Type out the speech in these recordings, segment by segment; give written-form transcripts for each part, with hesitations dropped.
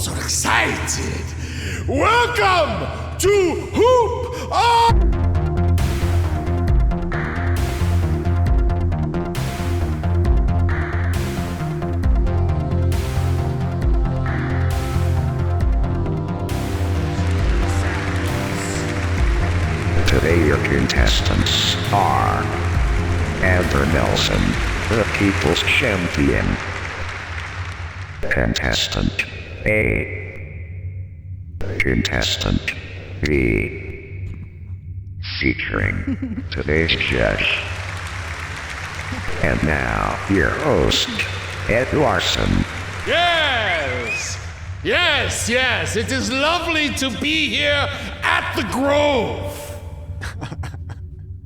so excited. Welcome to Hoop Up! Today your contestants are Amber Nelson, the People's Champion. Contestant A. Contestant B. Featuring today's judge. And now, your host, Ed Larson. Yes, it is lovely to be here at the Grove.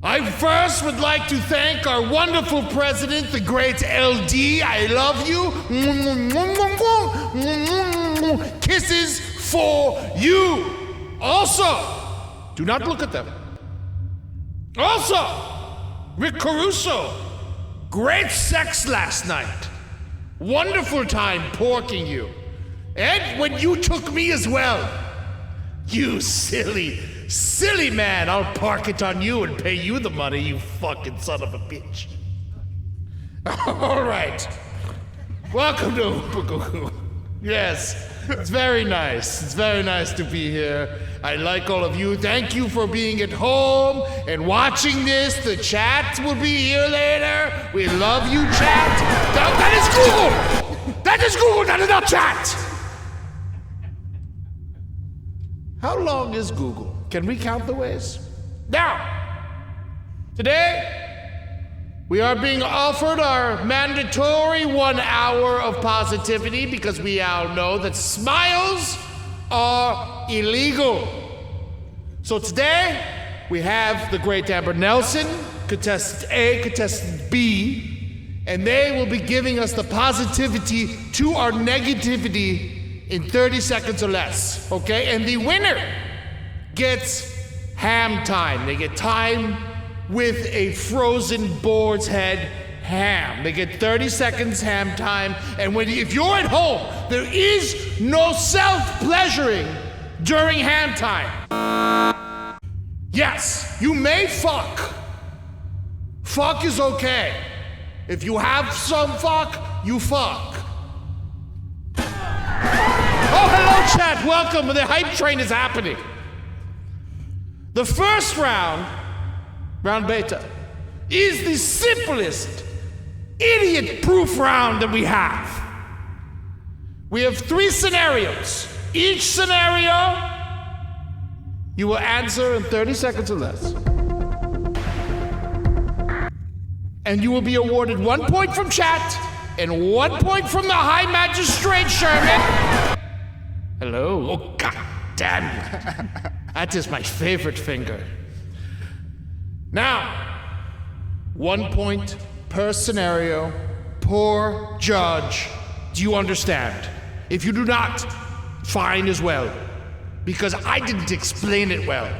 I first would like to thank our wonderful president, the great LD. I love you. Kisses for you. Also, do not look at them. Also, Rick Caruso, great sex last night. Wonderful time porking you. And when you took me as well. You silly man, I'll park it on you and pay you the money, you fucking son of a bitch. All right. Welcome to Hoopagoogoo. Yes, it's very nice. It's very nice to be here. I like all of you. Thank you for being at home and watching this. The chat will be here later. We love you, chat. That is Google. That is Google. That is not chat. How long is Google? Can we count the ways? Now, today, we are being offered our mandatory 1 hour of positivity because we all know that smiles are illegal. So today, we have the great Amber Nelson, contestant A, contestant B, and they will be giving us the positivity to our negativity in 30 seconds or less, okay? And the winner gets ham time. They get time with a frozen boar's head ham. They get 30 seconds ham time, and if you're at home, there is no self-pleasuring during ham time. Yes, you may fuck. Fuck is okay. If you have some fuck, you fuck. Oh, hello, chat. Welcome. The hype train is happening. The first round beta, is the simplest, idiot-proof round that we have. We have 3 scenarios. Each scenario, you will answer in 30 seconds or less. And you will be awarded 1 point from chat and 1 point from the High Magistrate Sherman. Hello. Oh, god damn it. That is my favorite finger. Now, 1 point per scenario, per judge. Do you understand? If you do not, fine as well, because I didn't explain it well.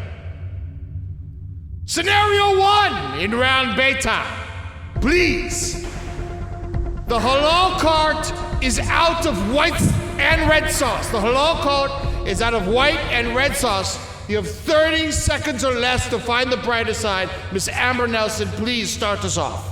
Scenario 1 in round beta. Please. The halal cart is out of white and red sauce. The halal cart is out of white and red sauce. You have 30 seconds or less to find the brighter side. Miss Amber Nelson, please start us off.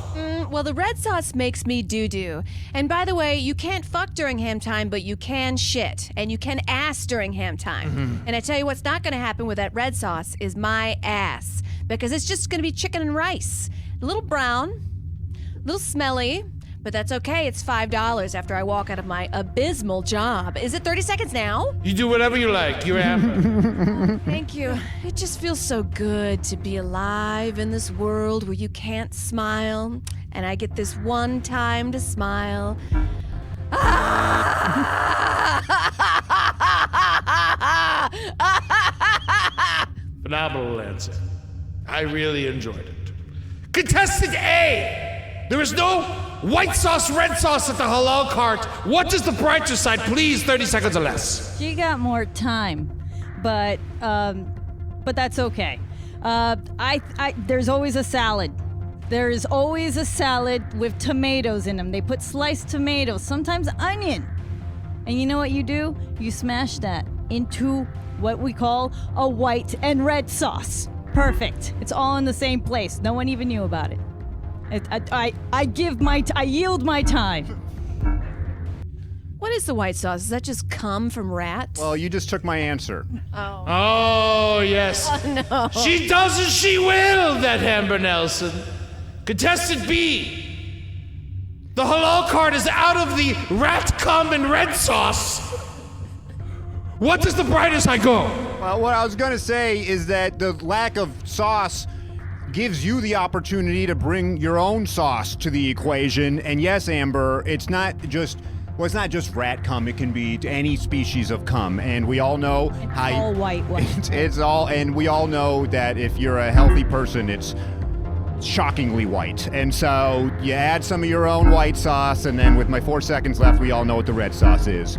Well, the red sauce makes me doo-doo. And by the way, you can't fuck during ham time, but you can shit. And you can ass during ham time. Mm-hmm. And I tell you what's not gonna happen with that red sauce is my ass. Because it's just gonna be chicken and rice. A little brown, a little smelly, but that's okay. It's $5 after I walk out of my abysmal job. Is it 30 seconds now? You do whatever you like. You're Amber. Thank you. It just feels so good to be alive in this world where you can't smile. And I get this one time to smile. Phenomenal answer. I really enjoyed it. Contestant A! There is no white sauce, red sauce at the halal cart. What is the brighter side? Please, 30 seconds or less. She got more time, but that's okay. There's always a salad. There's always a salad with tomatoes in them. They put sliced tomatoes, sometimes onion. And you know what you do? You smash that into what we call a white and red sauce. Perfect. It's all in the same place. No one even knew about it. I yield my time. What is the white sauce? Does that just come from rats? Well, you just took my answer. Oh, yes. Oh, no. She does as she will, that Amber Nelson. Contestant B. The halal card is out of the rat cum and red sauce. What does the brightest I go? Well, what I was going to say is that the lack of sauce gives you the opportunity to bring your own sauce to the equation. And yes, Amber, it's not just rat cum. It can be any species of cum. And we all know All white. it's all, and we all know that if you're a healthy person, it's shockingly white. And so you add some of your own white sauce, and then with my 4 seconds left, we all know what the red sauce is.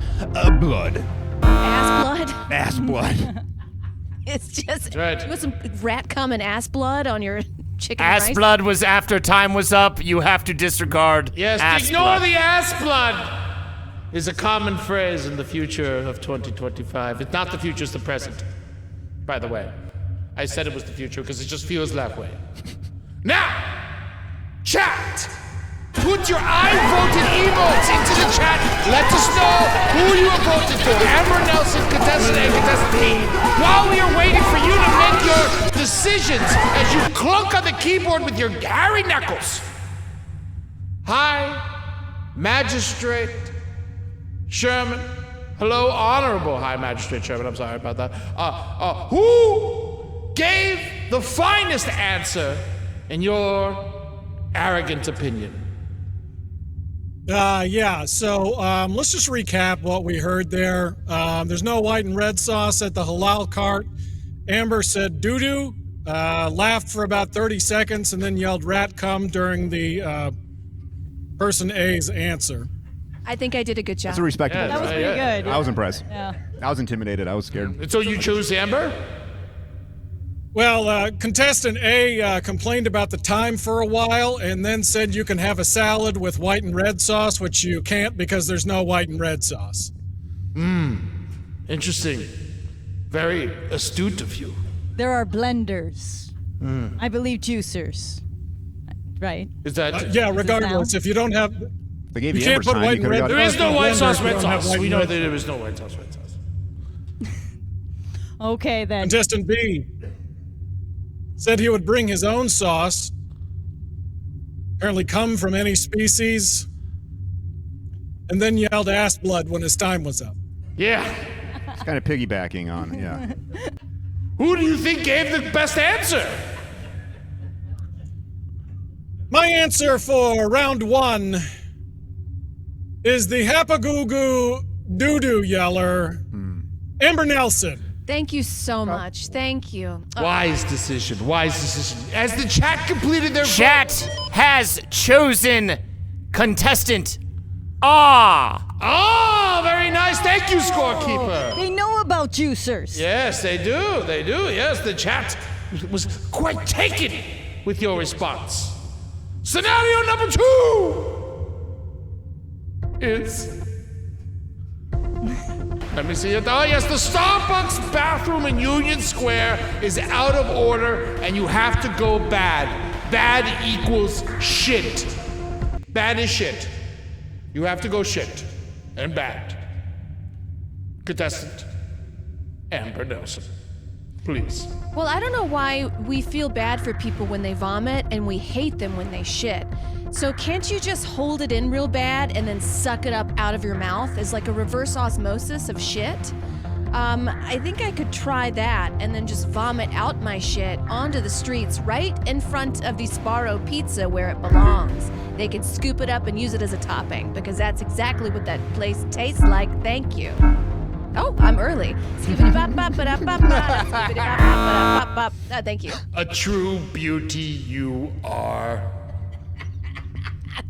Blood. Ass blood? Ass blood. It's just right. you want some rat cum and ass blood on your chicken Ass rice? blood was after time was up. You have to disregard. Yes, ass ignore blood. the ass blood is a common phrase in the future of 2025. It's not the future, it's the present. By the way, I said it was the future because it just feels that way. Now, chat! Put your I voted emotes into the chat. Let us know who you have voted for. Amber Nelson, contestant A, contestant B. While we are waiting for you to make your decisions as you clunk on the keyboard with your hairy knuckles. High Magistrate Sherman. Hello, Honorable High Magistrate Sherman. I'm sorry about that. Who gave the finest answer in your arrogant opinion? So let's just recap what we heard there. There's no white and red sauce at the halal cart. Amber said doo-doo, laughed for about 30 seconds, and then yelled rat cum during the person A's answer. I think I did a good job. That's a respectable. Yeah, That was job. pretty good. I was impressed. Yeah. I was intimidated. I was scared. So you choose Amber? Well, contestant A complained about the time for a while and then said you can have a salad with white and red sauce, which you can't because there's no white and red sauce. Interesting. Very astute of you. There are blenders. I believe juicers. Right? Is that... Yeah, regardless, if you don't have... They gave You you can't Amber's put time. white You and could've red got- There is no white sauce, red Blender, you don't have sauce. white We and know red that there is no white sauce, red sauce. Okay, then. Contestant B said he would bring his own sauce, apparently come from any species, and then yelled ass blood when his time was up. Yeah. It's kind of piggybacking on, yeah. Who do you think gave the best answer? My answer for round one is the Hapagoo Doo-Doo Yeller, Amber Nelson. Thank you so much. Thank you. Wise decision. Wise decision. As the chat completed their Chat vote. has chosen contestant Ah. Oh, very nice. Thank you, scorekeeper. They know about juicers. Yes, they do. They do. Yes, the chat was quite taken with your response. Scenario number 2 is. Let me see it. Oh, yes, the Starbucks bathroom in Union Square is out of order, and you have to go bad. Bad equals shit. Bad is shit. You have to go shit and bad. Contestant Amber Nelson, please. Well, I don't know why we feel bad for people when they vomit and we hate them when they shit. So can't you just hold it in real bad and then suck it up out of your mouth as like a reverse osmosis of shit? I think I could try that and then just vomit out my shit onto the streets right in front of the Sparrow Pizza where it belongs. They could scoop it up and use it as a topping because that's exactly what that place tastes like. Thank you. Oh, I'm early. Skibbity-bop-bop-ba-da-bop-ba. Thank you. A true beauty you are.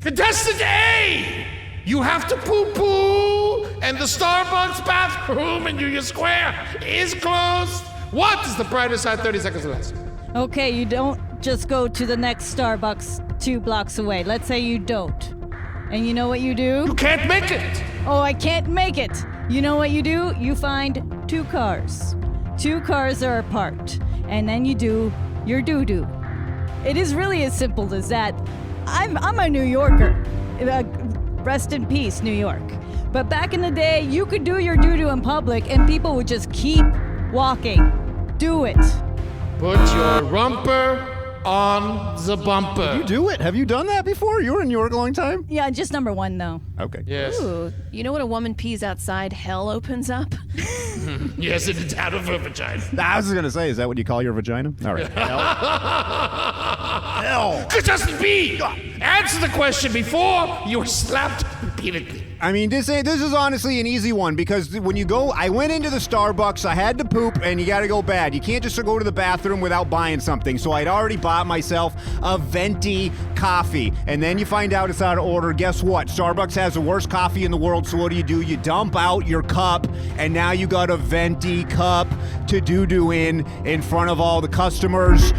Contestant A! You have to poo-poo, and the Starbucks bathroom in Union Square is closed. What is the brightest side? 30 seconds left. Okay, you don't just go to the next Starbucks 2 blocks away. Let's say you don't. And you know what you do? You can't make it. Oh, I can't make it. You know what you do? You find 2 cars. 2 cars are apart, and then you do your doo-doo. It is really as simple as that. I'm a New Yorker. Rest in peace, New York. But back in the day, you could do your doo-doo in public, and people would just keep walking. Do it. Put your rumper on the bumper. You do it. Have you done that before? You were in New York a long time? Yeah, just number 1, though. Okay. Yes. Ooh, you know when a woman pees outside, hell opens up? Yes, it is out of her vagina. I was going to say, is that what you call your vagina? All right. Hell. Contestant B, answer the question before you were slapped repeatedly. I mean, this is honestly an easy one because when you go, I went into the Starbucks, I had to poop, and you gotta go bad. You can't just go to the bathroom without buying something. So I'd already bought myself a venti coffee, and then you find out it's out of order. Guess what? Starbucks has the worst coffee in the world. So what do? You dump out your cup, and now you got a venti cup to doo-doo in front of all the customers,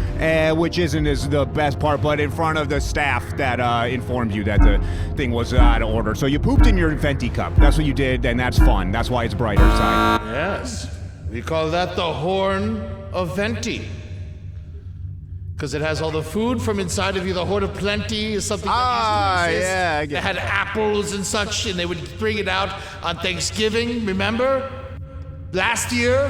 which isn't as the best part, but in front of the staff that informed you that the thing was out of order. So you pooped in your venti cup. That's what you did, and that's fun. That's why it's brighter side. Yes, we call that the horn of Venti. Because it has all the food from inside of you. The horn of plenty is something that used to exist. Yeah, I They get had apples and such, and they would bring it out on Thanksgiving, remember? Last year,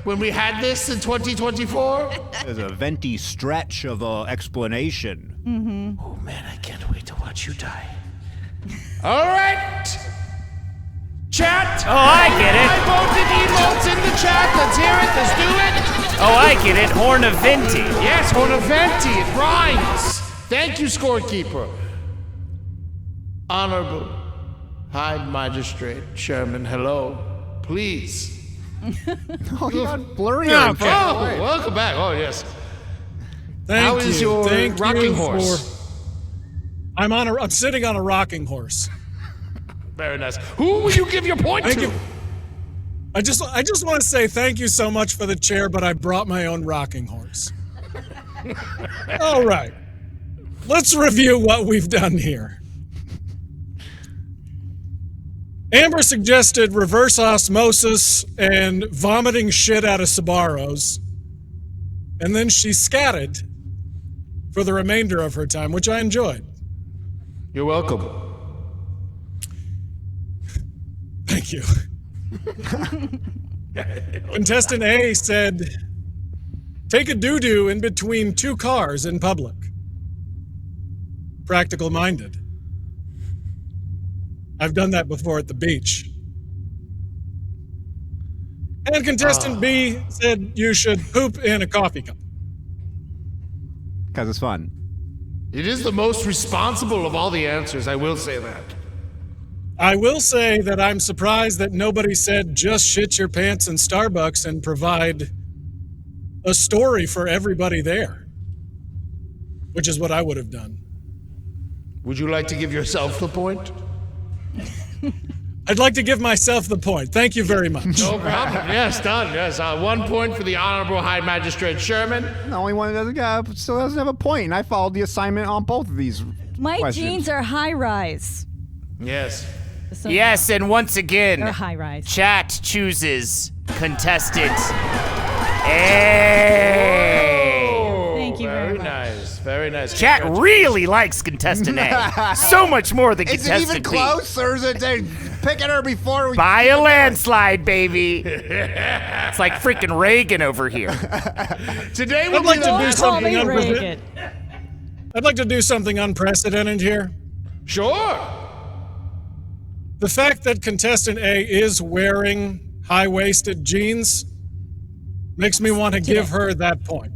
when we had this in 2024? There's a venti stretch of explanation. Oh man, I can't wait to watch you die. All right, chat. Oh, I get it. I voted emotes in the chat. Let's hear it. Let's do it. Oh, I get it. Horn of Venti. Yes, horn of Venti. It rhymes. Thank you, scorekeeper. Honorable High Magistrate Sherman, hello. Please. Oh, you got blurry. Yeah, Oh, welcome back. Oh, yes. Thank How you. is your Thank rocking you horse? I'm sitting on a rocking horse. Very nice. Who will you give your point Thank to? you. I just want to say thank you so much for the chair, but I brought my own rocking horse. All right. Let's review what we've done here. Amber suggested reverse osmosis and vomiting shit out of Sbarros. And then she scatted for the remainder of her time, which I enjoyed. You're welcome. Thank you. Contestant A said, take a doo-doo in between 2 cars in public. Practical minded. I've done that before at the beach. And contestant B said you should poop in a coffee cup. Because it's fun. It is the most responsible of all the answers, I will say that. I will say that I'm surprised that nobody said just shit your pants in Starbucks and provide a story for everybody there, which is what I would have done. Would you like to give yourself the point? I'd like to give myself the point. Thank you very much. No problem. Yes, done. Yes, 1 point for the Honorable High Magistrate Sherman. The only one that still doesn't have a point, and I followed the assignment on both of these My questions. jeans are high-rise. Yes. So- Yes, and once Or again, high-rise. chat chooses contestant A. Thank you very much. Nice. Very nice. Chat really likes contestant A. So much more than Is it contestant even B. close, or is it they picking her before we... By a landslide, baby. It's like freaking Reagan over here. Today I'd we'll like be to do the... Call me something Reagan. I'd like to do something unprecedented here. Sure. The fact that contestant A is wearing high-waisted jeans makes me want to give her that point.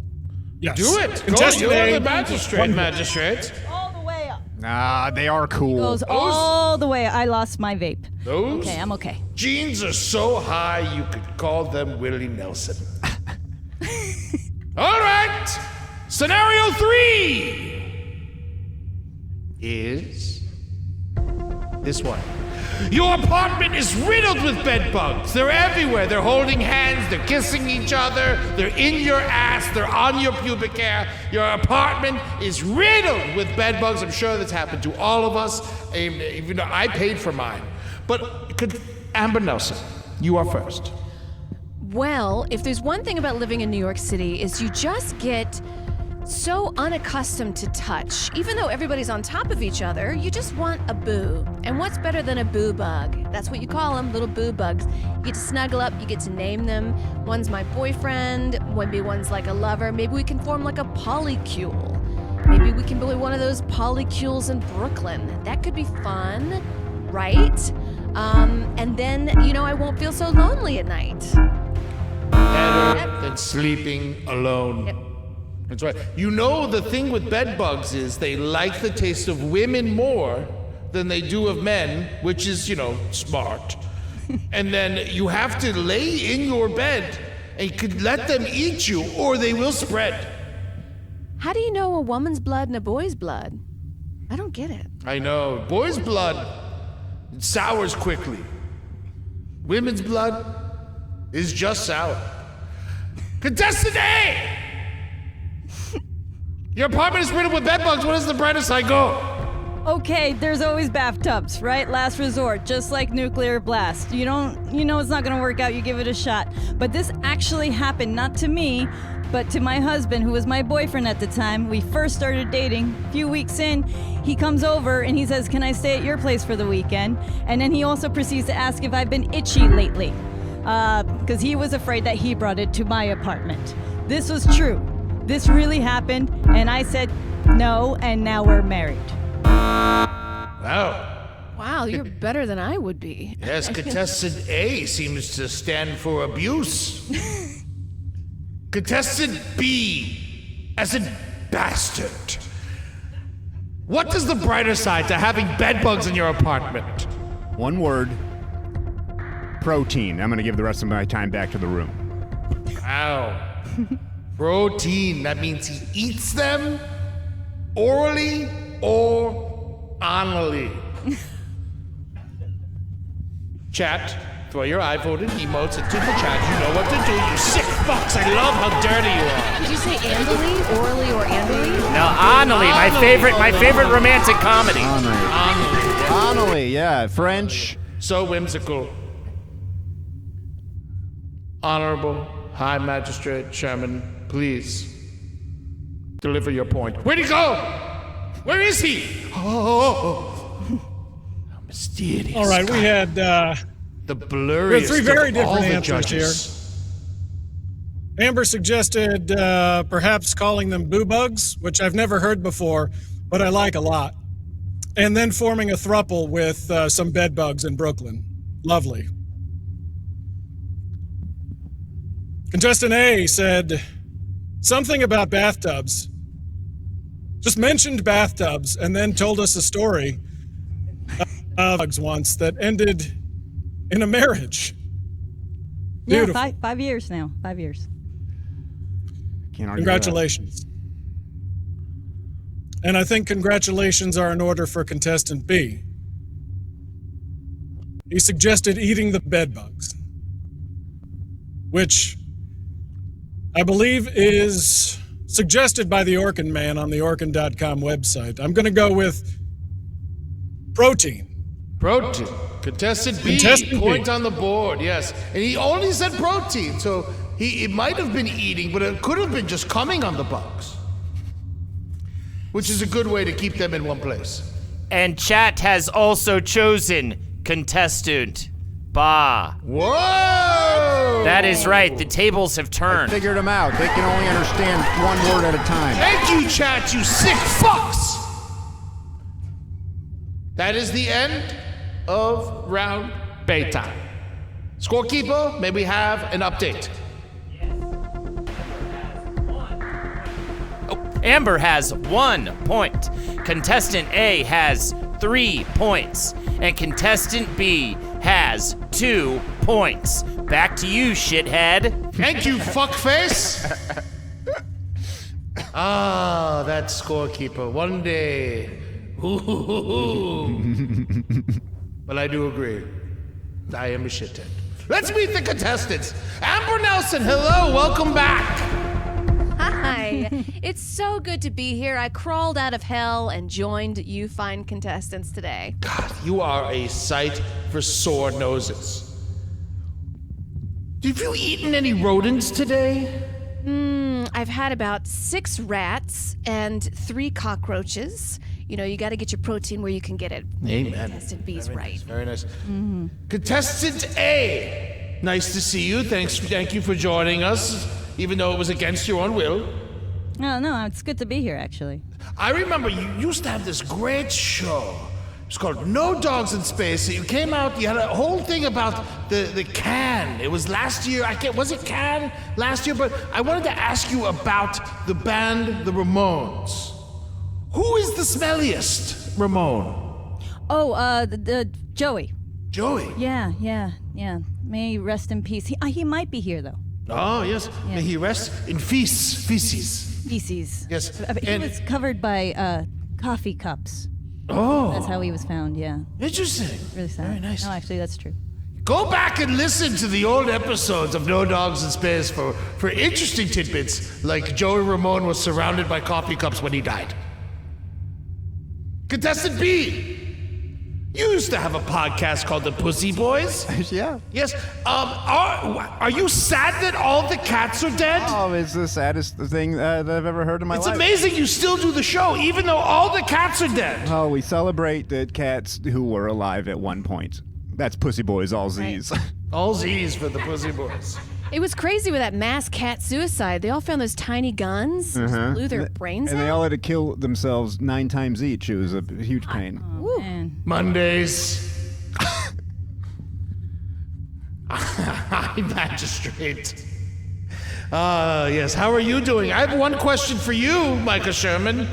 Yes. Do it. Go. Contestant You're A, the magistrate. All the way up. Nah, they are cool. Goes all the way. I lost my vape. Those Okay, I'm okay. jeans are so high you could call them Willie Nelson. All right. Scenario 3 is this one. Your apartment is riddled with bed bugs. They're everywhere. They're holding hands. They're kissing each other. They're in your ass. They're on your pubic hair. Your apartment is riddled with bed bugs. I'm sure that's happened to all of us. Even though I paid for mine. But Amber Nelson, you are first. Well, if there's one thing about living in New York City is you just get so unaccustomed to touch. Even though everybody's on top of each other, you just want a boo. And what's better than a boo bug? That's what you call them, little boo bugs. You get to snuggle up, you get to name them. One's my boyfriend, maybe one's like a lover. Maybe we can form like a polycule. Maybe we can build one of those polycules in Brooklyn. That could be fun, right? And then, I won't feel so lonely at night. Better than sleeping alone. Yep. That's right. The thing with bed bugs is they like the taste of women more than they do of men, which is, smart. And then you have to lay in your bed and you could let them eat you or they will spread. How do you know a woman's blood and a boy's blood? I don't get it. I know. Boys' blood sours quickly. Women's blood is just sour. Contestant A! Your apartment is riddled with bed bugs. What is the brightest I go? Okay, there's always bathtubs, right? Last resort, just like nuclear blast. You know it's not gonna work out, you give it a shot. But this actually happened, not to me, but to my husband, who was my boyfriend at the time. We first started dating. A few weeks in, he comes over and he says, "Can I stay at your place for the weekend?" And then he also proceeds to ask if I've been itchy lately, because he was afraid that he brought it to my apartment. This was true. This really happened, and I said no, and now we're married. Wow. Wow, you're better than I would be. Yes, contestant A seems to stand for abuse. Contestant B, as in bastard. What is the brighter side to having bed bugs in your apartment? One word. Protein. I'm going to give the rest of my time back to the room. Wow. Protein. That means he eats them orally or anally. Chat, throw your iPhone emotes into the chat. You know what to do, you sick fucks. I love how dirty you are. Did you say andally, orally, or andally? No, Annalie, my favorite romantic comedy. Annalie, yeah. French. So whimsical. Honorable High Magistrate Sherman, please deliver your point. Where'd he go? Where is he? Oh, how mysterious. All right, we had the blurriest three very of all different the answers judges. Amber suggested perhaps calling them boo bugs, which I've never heard before, but I like a lot. And then forming a throuple with some bed bugs in Brooklyn. Lovely. Contestant A said something about bathtubs. Just mentioned bathtubs and then told us a story of bugs once that ended in a marriage. Beautiful. Yeah, 5 years now. 5 years. Can't argue with that. Congratulations. And I think congratulations are in order for contestant B. He suggested eating the bed bugs, which I believe is suggested by the Orkin Man on the Orkin.com website. I'm going to go with protein. Protein. Contestant B, point on the board, yes. And he only said protein, so it might have been eating, but it could have been just coming on the bugs. Which is a good way to keep them in one place. And chat has also chosen contestant Ba. Whoa! That is right, the tables have turned. Figured them out. They can only understand one word at a time. Thank you, chat, you sick fucks! That is the end of round bay time. Scorekeeper, may we have an update? Amber has 1 point. Contestant A has 3 points. And contestant B has 2 points. Back to you, shithead. Thank you, fuckface! Ah, that scorekeeper. One day. But I do agree. I am a shithead. Let's meet the contestants. Amber Nelson, hello, welcome back. Hi. Hi. It's so good to be here. I crawled out of hell and joined you fine contestants today. God, you are a sight for sore noses. Have you eaten any rodents today? I've had about 6 rats and 3 cockroaches. You know, you got to get your protein where you can get it. Amen. Contestant B's Very right. nice, very nice. Contestant A, nice to see you. Thank you for joining us, even though it was against your own will. No, it's good to be here, actually. I remember you used to have this great show. It's called No Dogs in Space. You came out, you had a whole thing about the can. It was last year, was it Can last year? But I wanted to ask you about the band, the Ramones. Who is the smelliest Ramone? Oh, the Joey. Joey. Yeah. May he rest in peace. He might be here, though. Oh, yes. Yeah. May he rest in feces. Feces. Yes. He And- was covered by coffee cups. Oh. That's how he was found, yeah. Interesting. Really sad. Very nice. No, actually, that's true. Go back and listen to the old episodes of No Dogs in Space for interesting tidbits, like Joey Ramone was surrounded by coffee cups when he died. Contestant B, you used to have a podcast called the PuzzyBoyz. Yeah. Yes. Are you sad that all the cats are dead? Oh, it's the saddest thing that I've ever heard in my It's life. amazing you still do the show, even though all the cats are dead. Oh, we celebrate the cats who were alive at one point. That's PuzzyBoyz, all Z's. All Z's for the PuzzyBoyz. It was crazy with that mass cat suicide. They all found those tiny guns, blew their brains And out. they all had to kill themselves 9 times each. It was a huge pain. Woo. Man. Mondays. High Magistrate. Yes. How are you doing? I have one question for you, Micah Sherman.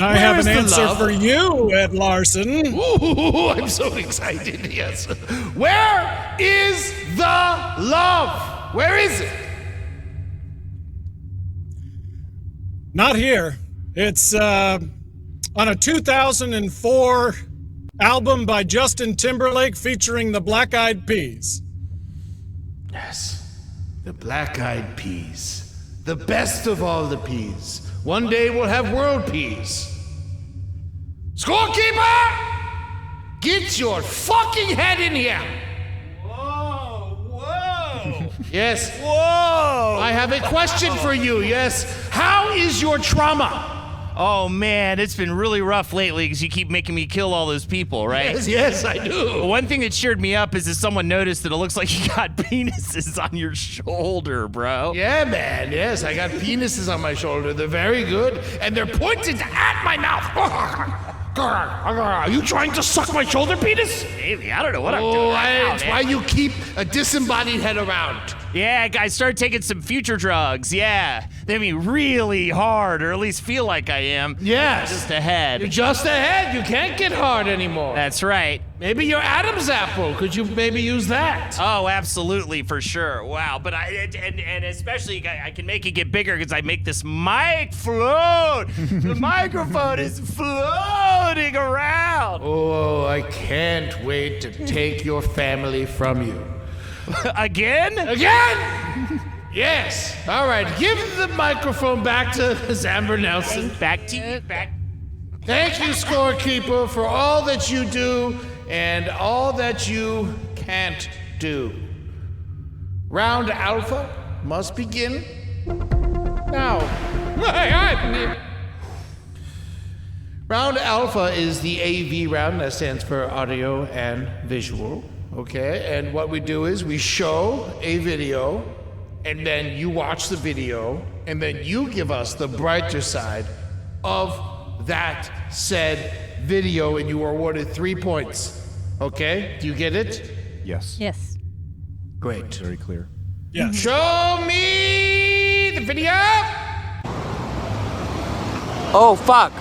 I have is an the answer love? for you, Ed Larson. Ooh, I'm so excited. Yes. Where is the love? Where is it? Not here. It's on a 2004 album by Justin Timberlake featuring the Black Eyed Peas. Yes. The Black Eyed Peas. The best of all the peas. One day we'll have world peas. Scorekeeper! Get your fucking head in here! Whoa! Yes. Whoa! I have a question for you, yes. How is your trauma? Oh man, it's been really rough lately because you keep making me kill all those people, right? Yes, I do. One thing that cheered me up is that someone noticed that it looks like you got penises on your shoulder, bro. Yeah, man, yes, I got penises on my shoulder. They're very good, and they're pointed at my mouth. Are you trying to suck my shoulder penis? Maybe, I don't know what I'm doing right now, It's man. why you keep a disembodied head around. Yeah, guys, start taking some future drugs. Yeah, they be really hard, or at least feel like I am. Yes. Just ahead. You're just ahead. You can't get hard anymore. That's right. Maybe your Adam's apple. Could you maybe use that? Oh, absolutely, for sure. Wow, but and especially I can make it get bigger because I make this mic float. The microphone is floating around. Oh, I can't wait to take your family from you. Again? Again? Yes. All right, give the microphone back to Amber Nelson. Back to you. Back. Thank you, scorekeeper, for all that you do and all that you can't do. Round Alpha must begin now. Round Alpha is the AV round, that stands for audio and visual. Okay, and what we do is we show a video, and then you watch the video, and then you give us the brighter side of that said video, and you are awarded 3 points. Okay, do you get it? Yes. Yes. Great. Very clear. Yes. Show me the video. Oh, fuck.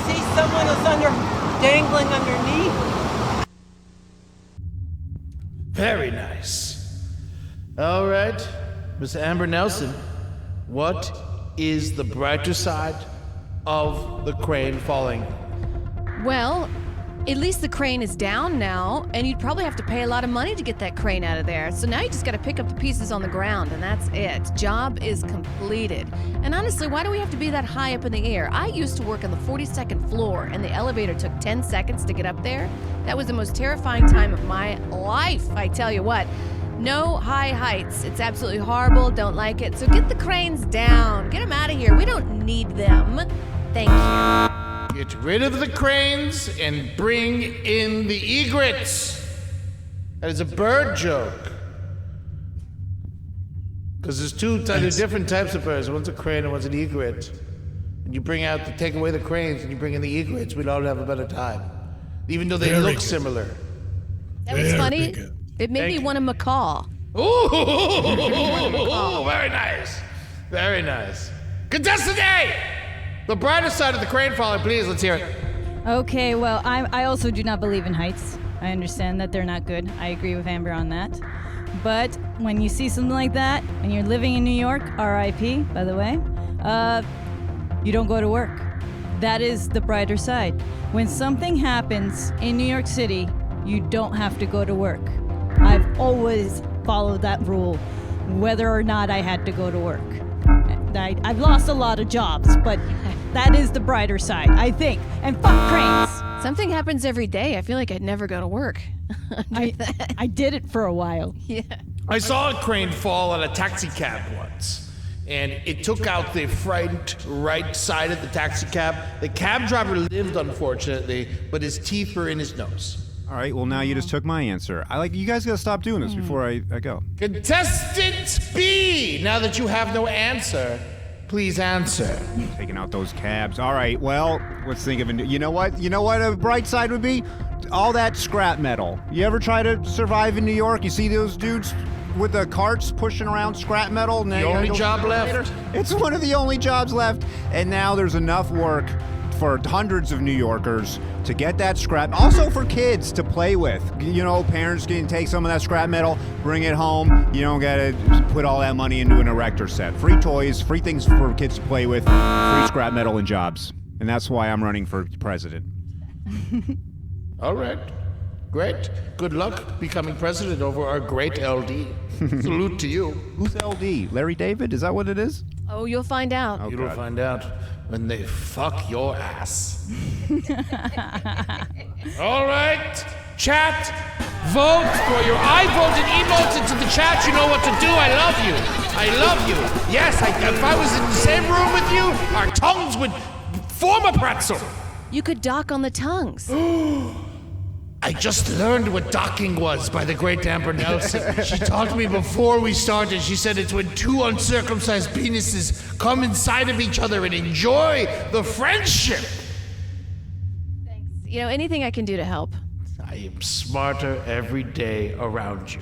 See someone is dangling underneath? Very nice. All right. Miss Amber Nelson, what is the brighter side of the crane falling? Well, at least the crane is down now, and you'd probably have to pay a lot of money to get that crane out of there. So now you just gotta pick up the pieces on the ground, and that's it. Job is completed. And honestly, why do we have to be that high up in the air? I used to work on the 42nd floor, and the elevator took 10 seconds to get up there. That was the most terrifying time of my life, I tell you what. No high heights. It's absolutely horrible. Don't like it. So get the cranes down. Get them out of here. We don't need them. Thank you. Get rid of the cranes and bring in the egrets. That is a bird joke. Because there's different types of birds. One's a crane and one's an egret. And you take away the cranes and you bring in the egrets, we'd all have a better time. Even though they look similar. That was funny. It made me want a macaw. Ooh, very nice. Very nice. Contestant A! The brighter side of the crane falling, please, let's hear it. Okay, well, I also do not believe in heights. I understand that they're not good. I agree with Amber on that. But when you see something like that, and you're living in New York, RIP, by the way, you don't go to work. That is the brighter side. When something happens in New York City, you don't have to go to work. I've always followed that rule, whether or not I had to go to work. I've lost a lot of jobs, but that is the brighter side, I think. And fuck cranes. Something happens every day. I feel like I'd never go to work. I did it for a while. Yeah. I saw a crane fall on a taxi cab once, and it took out the front right side of the taxi cab. The cab driver lived, unfortunately, but his teeth were in his nose. All right, well, now you just took my answer. You guys gotta stop doing this before I go. Contestant B, now that you have no answer, please answer. Taking out those cabs. All right, well, let's think of it. You know what? You know what a bright side would be? All that scrap metal. You ever try to survive in New York? You see those dudes with the carts pushing around scrap metal? The only job left. It's one of the only jobs left. And now there's enough work for hundreds of New Yorkers to get that scrap. Also for kids to play with. You know, parents can take some of that scrap metal, bring it home. You don't gotta put all that money into an erector set. Free toys, free things for kids to play with, free scrap metal and jobs. And that's why I'm running for president. All right. Great. Good luck becoming president over our great LD. Salute to you. Who's LD? Larry David? Is that what it is? Oh, you'll find out. Oh, You'll find out when they fuck your ass. All right. Chat, vote for your I voted emotes into the chat. You know what to do. I love you. I love you. Yes, if I was in the same room with you, our tongues would form a pretzel. You could dock on the tongues. I just learned what docking was by the great Amber Nelson. She taught me before we started. She said it's when two uncircumcised penises come inside of each other and enjoy the friendship. Thanks. You know, anything I can do to help. I am smarter every day around you.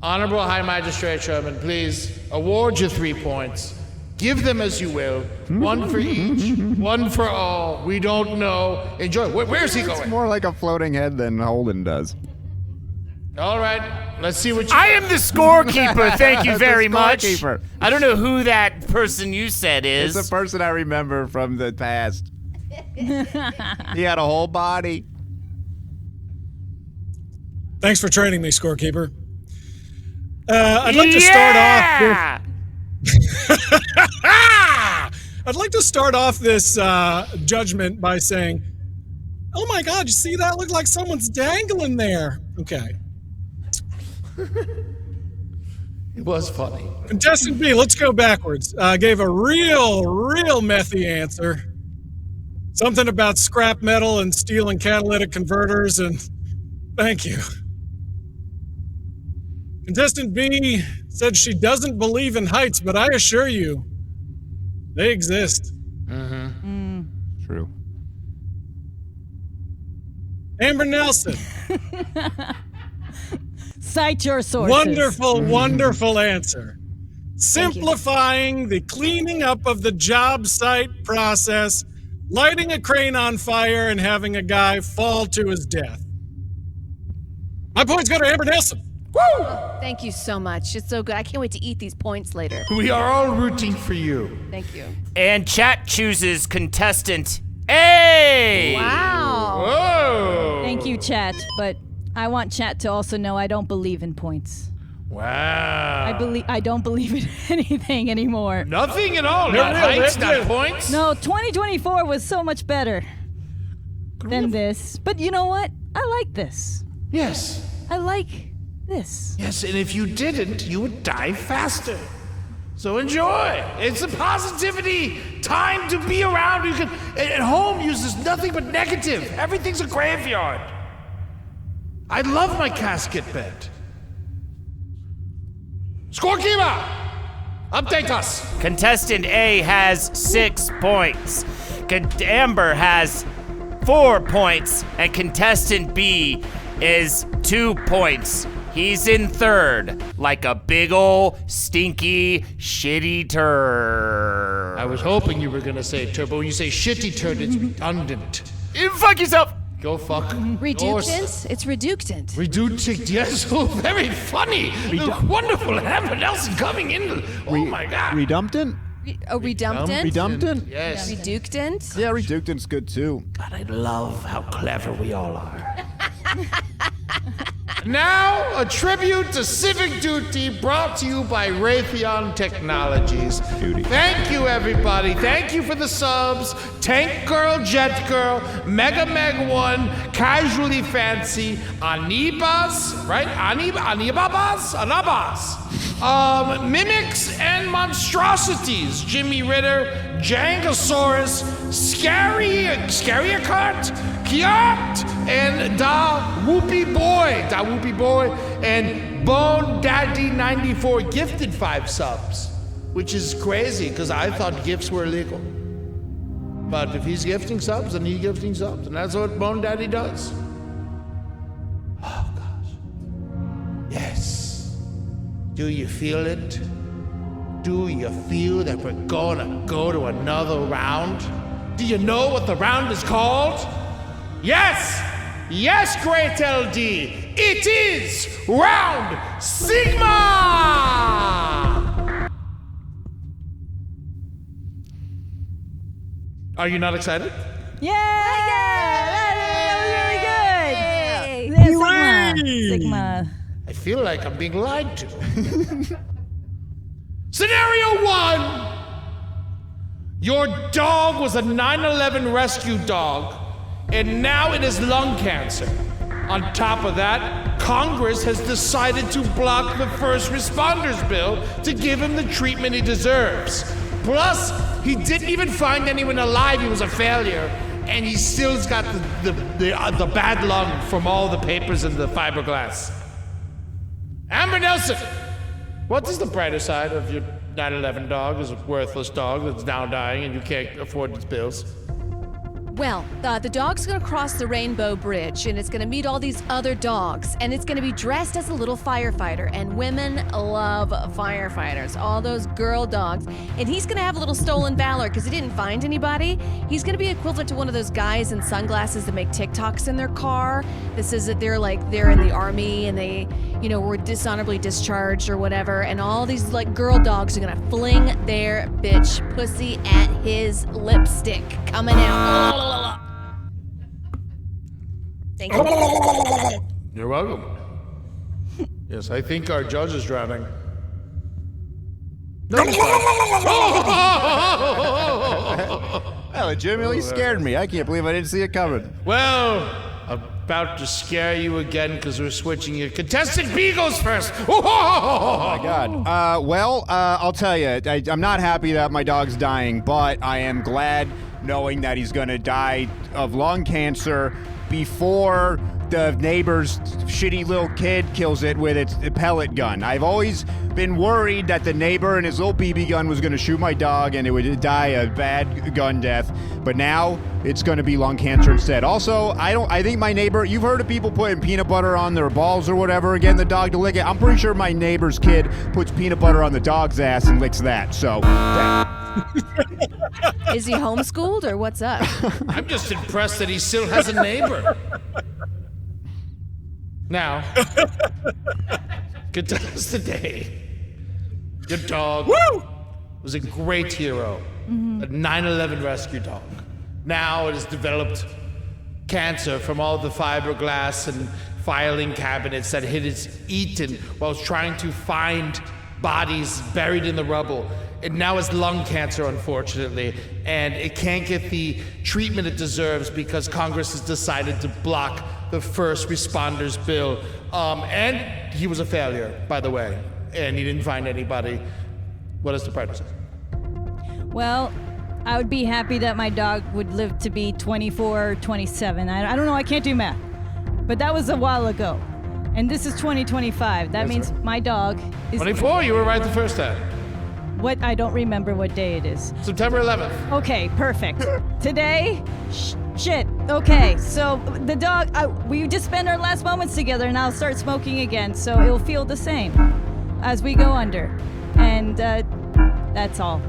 Honorable High Magistrate Sherman, please award your 3 points. Give them as you will. One for each, one for all. We don't know. Enjoy. Where's he going? It's more like a floating head than Holden does. All right. Let's see what you I am the scorekeeper. Thank you very much. scorekeeper. I don't know who that person you said is. It's a person I remember from the past. He had a whole body. Thanks for training me, scorekeeper. I'd like to start off with... I'd like to start off this judgment by saying, oh my God, you see that? Look like someone's dangling there. Okay. It was funny. Contestant B, let's go backwards. Gave a real methy answer. Something about scrap metal and steel and catalytic converters, and thank you. Contestant B said she doesn't believe in heights, but I assure you, they exist. True. Amber Nelson. Cite your sources. Wonderful answer. Simplifying the cleaning up of the job site process, lighting a crane on fire, and having a guy fall to his death. My points go to Amber Nelson. Woo! Thank you so much. It's so good. I can't wait to eat these points later. We are all rooting for you. Thank you. And chat chooses contestant A. Wow. Whoa! Thank you, chat. But I want chat to also know I don't believe in points. Wow. I don't believe in anything anymore. Nothing at all. Not heights, not points. No, 2024 was so much better than this. But you know what? I like this. Yes. I like this. Yes, and if you didn't, you would die faster. So enjoy. It's a positivity time to be around. You can at home uses nothing but negative. Everything's a graveyard. I love my casket bed. Scorekeeper, update us. Contestant A has 6 points. Amber has 4 points. And contestant B is 2 points. He's in third, like a big ol' stinky shitty turd. I was hoping you were gonna say turd, but when you say shitty turd, it's redundant. Fuck yourself. Go fuck. Reductant? It's reductant. Reductant, yes. Oh, very funny. Wonderful. Amber Nelson coming in. Oh my God. Redumptant? Redumptant? Redumptant? Yes. Reductant? Yeah, reductant's good too. God, I love how clever we all are. Now, a tribute to civic duty brought to you by Raytheon Technologies. Duty. Thank you, everybody. Thank you for the subs. Tank Girl, Jet Girl, Mega Meg 1, Casually Fancy, Anibas, right? Anibabas? Mimics and Monstrosities, Jimmy Ritter, Jangosaurus, Scariacart, Kiart, and Da Whoopie Boy, and Bone Daddy 94 gifted 5 subs, which is crazy because I thought gifts were illegal. But if he's gifting subs, then he's gifting subs, and that's what Bone Daddy does. Oh gosh, yes. Do you feel it? Do you feel that we're gonna go to another round? Do you know what the round is called? Yes! Yes, Great LD! It is Round Sigma! Are you not excited? Yeah! That was really good! Sigma. I feel like I'm being lied to. Scenario 1! Your dog was a 9/11 rescue dog, and now it has lung cancer. On top of that, Congress has decided to block the first responders bill to give him the treatment he deserves. Plus, he didn't even find anyone alive. He was a failure, and he still's got the bad lung from all the papers and the fiberglass. Amber Nelson, what is the brighter side of your 9/11 dog? Is a worthless dog that's now dying and you can't afford its bills? Well, the dog's gonna cross the Rainbow Bridge, and it's gonna meet all these other dogs, and it's gonna be dressed as a little firefighter, and women love firefighters, all those girl dogs, and he's gonna have a little stolen valor because he didn't find anybody. He's gonna be equivalent to one of those guys in sunglasses that make TikToks in their car. This is that they're in the army and they, were dishonorably discharged or whatever, and all these girl dogs are gonna fling their bitch pussy at his lipstick coming out. Thank you. You're welcome. Yes, I think our judge is drowning. No, he's fine. That legitimately scared me. I can't believe I didn't see it coming. Well, about to scare you again because we're switching you. Contestant B goes first. Oh my God. I'll tell you, I'm not happy that my dog's dying, but I am glad knowing that he's gonna die of lung cancer before the neighbor's shitty little kid kills it with its pellet gun. I've always been worried that the neighbor and his little BB gun was gonna shoot my dog and it would die a bad gun death, but now it's gonna be lung cancer instead. Also, I think my neighbor, you've heard of people putting peanut butter on their balls or whatever, again, the dog to lick it. I'm pretty sure my neighbor's kid puts peanut butter on the dog's ass and licks that, so. Is he homeschooled or what's up? I'm just impressed that he still has a neighbor. Now, contestant A, your dog was a great hero, a 9/11 rescue dog. Now it has developed cancer from all the fiberglass and filing cabinets that it has eaten while it's trying to find bodies buried in the rubble. It now has lung cancer, unfortunately, and it can't get the treatment it deserves because Congress has decided to block the first responders bill. And he was a failure, by the way, and he didn't find anybody. What does the partner say? Well, I would be happy that my dog would live to be 24 or 27. I don't know, I can't do math. But that was a while ago. And this is 2025. That means my dog is... 24, you were right the first time. What? I don't remember what day it is. September 11th. Okay, perfect. Today? Shit. Okay, so the dog, we just spent our last moments together and I'll start smoking again, so it'll feel the same as we go under. And that's all.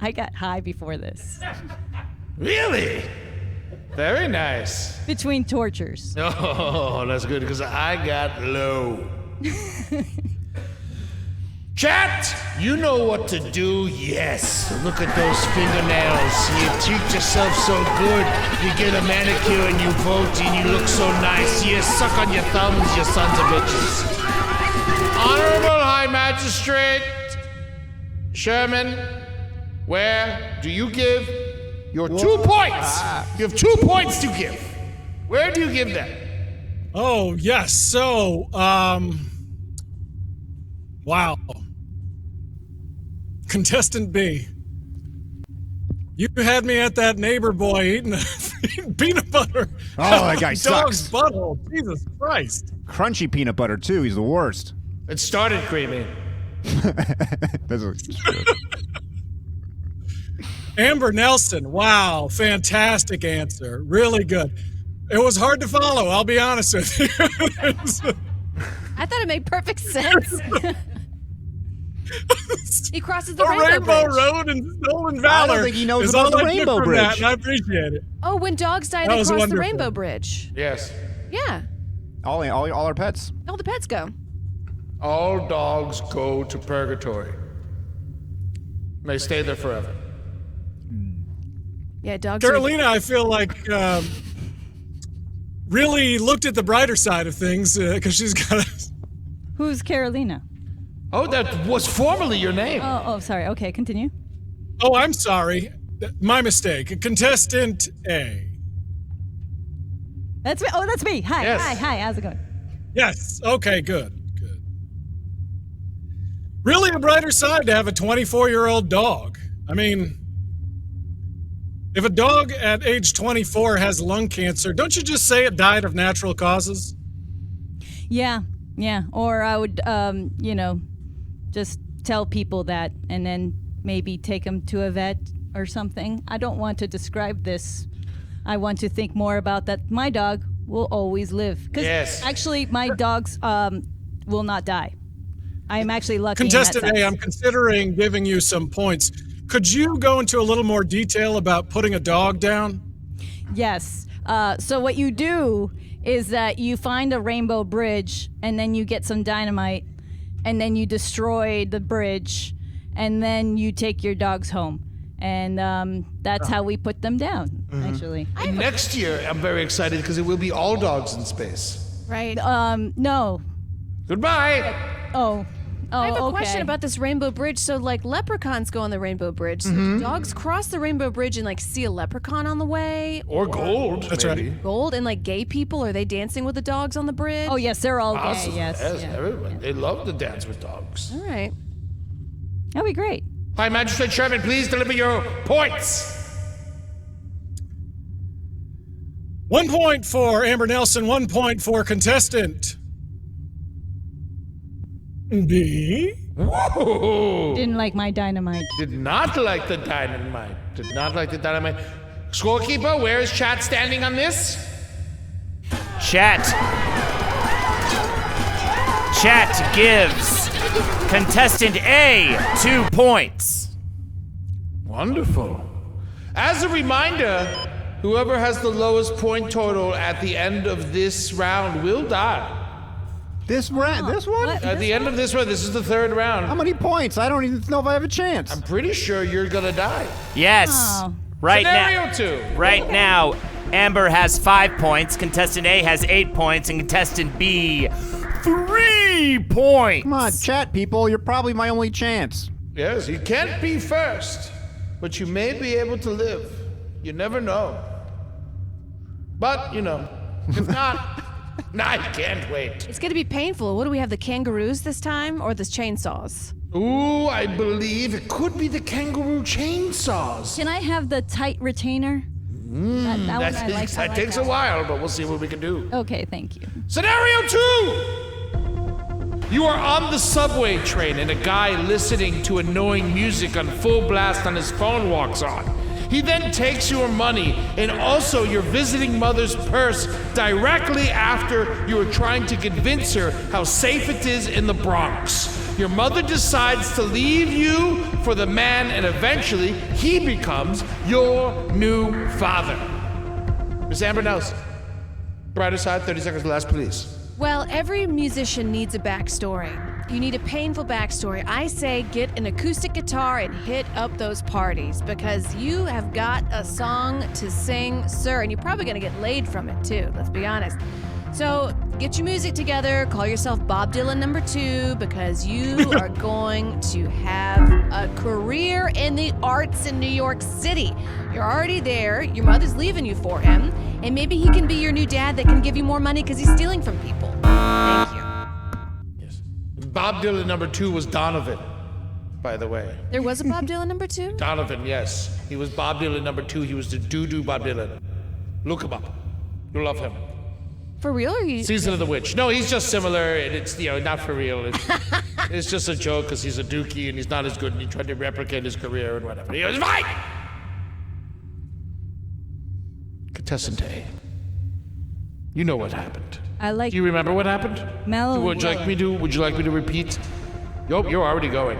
I got high before this. Really? Very nice. Between tortures. Oh, that's good because I got low. Chat, you know what to do. Yes, look at those fingernails. You treat yourself so good. You get a manicure and you vote and you look so nice. You suck on your thumbs, you sons of bitches. Honorable High Magistrate Sherman, where do you give your 2 points? You have 2 points to give. Where do you give them? Oh, yes. So, wow. Contestant B. You had me at that neighbor boy eating peanut butter. Oh, that guy Dog's sucks. butthole. Jesus Christ. Crunchy peanut butter, too. He's the worst. It started creamy. Amber Nelson. Wow. Fantastic answer. Really good. It was hard to follow, I'll be honest with you. I thought it made perfect sense. He crosses the A rainbow bridge. Road in Stolen Valor. I don't think he knows is about all the I get Rainbow from Bridge. that, and I appreciate it. Oh, when dogs die, That they was cross the wonderful. rainbow bridge. Yes. Yeah. All our pets. All the pets go. All dogs go to purgatory. They stay there forever. Yeah, dogs. Carolina, I feel like really looked at the brighter side of things because she's got a... Who's Carolina? Oh, that was formerly your name. Oh, sorry. Okay, continue. Oh, I'm sorry. My mistake. Contestant A. That's me. Oh, that's me. Hi, Yes. hi. How's it going? Yes. Okay, good. Really a brighter side to have a 24-year-old dog. I mean, if a dog at age 24 has lung cancer, don't you just say it died of natural causes? Yeah. Or I would, just tell people that and then maybe take them to a vet or something. I don't want to describe this. I want to think more about that. My dog will always live. Yes. Actually, my dogs will not die. I am actually lucky. Contestant in that A, sense. I'm considering giving you some points. Could you go into a little more detail about putting a dog down? Yes. So what you do is that you find a rainbow bridge and then you get some dynamite and then you destroy the bridge and then you take your dogs home. And that's how we put them down, actually. And next year, I'm very excited because it will be all dogs in space. Right. No. Goodbye. Oh, I have a okay. question about this rainbow bridge. So, like, leprechauns go on the rainbow bridge. So do dogs cross the rainbow bridge and, like, see a leprechaun on the way? Or gold. That's maybe. right. Gold? And, like, gay people, are they dancing with the dogs on the bridge? Oh, yes, they're all Awesome. gay, yes. Yes, Yeah. everyone. They love to dance with dogs. All right. That'd be great. High Magistrate Sherman, please deliver your points. 1 point for Amber Nelson, 1 point for contestant B. Whoa. Didn't like my dynamite. Did not like the dynamite. Did not like the dynamite. Scorekeeper, where is chat standing on this? Chat gives contestant A 2 points. Wonderful. As a reminder, Whoever has the lowest point total at the end of this round will die. This one? At the end of this round, this is the third round. How many points? I don't even know if I have a chance. I'm pretty sure you're gonna die. Yes. Oh. Right Scenario now. 2. Right now, Amber has 5 points, contestant A has 8 points, and contestant B 3 points. Come on, chat people. You're probably my only chance. Yes, you can't be first, but you may be able to live. You never know. But, if not, I can't wait. It's gonna be painful. What do we have, the kangaroos this time, or the chainsaws? Ooh, I believe it could be the kangaroo chainsaws. Can I have the tight retainer? That one I like. That takes a while, but we'll see what we can do. Okay, thank you. Scenario 2! You are on the subway train and a guy listening to annoying music on full blast on his phone walks on. He then takes your money and also your visiting mother's purse directly after you are trying to convince her how safe it is in the Bronx. Your mother decides to leave you for the man, and eventually he becomes your new father. Miss Amber Nelson, brighter side, 30 seconds last, please. Well, every musician needs a backstory. You need a painful backstory. I say get an acoustic guitar and hit up those parties because you have got a song to sing, sir, and you're probably gonna get laid from it too, let's be honest. So get your music together, call yourself Bob Dylan number 2 because you are going to have a career in the arts in New York City. You're already there, your mother's leaving you for him, and maybe he can be your new dad that can give you more money because he's stealing from people. Thank you. Yes. Bob Dylan number 2 was Donovan, by the way. There was a Bob Dylan number 2? Donovan, yes. He was Bob Dylan number 2. He was the doo-doo Bob Dylan. Look him up. You'll love him. For real, or you? Season of the Witch. No, he's just similar, and it's, not for real. It's just a joke because he's a dookie and he's not as good, and he tried to replicate his career and whatever. He was fine! Contestant A. You know what happened. I like. Do you remember what happened? Mellow. Would you like me to repeat? Yup, you're already going.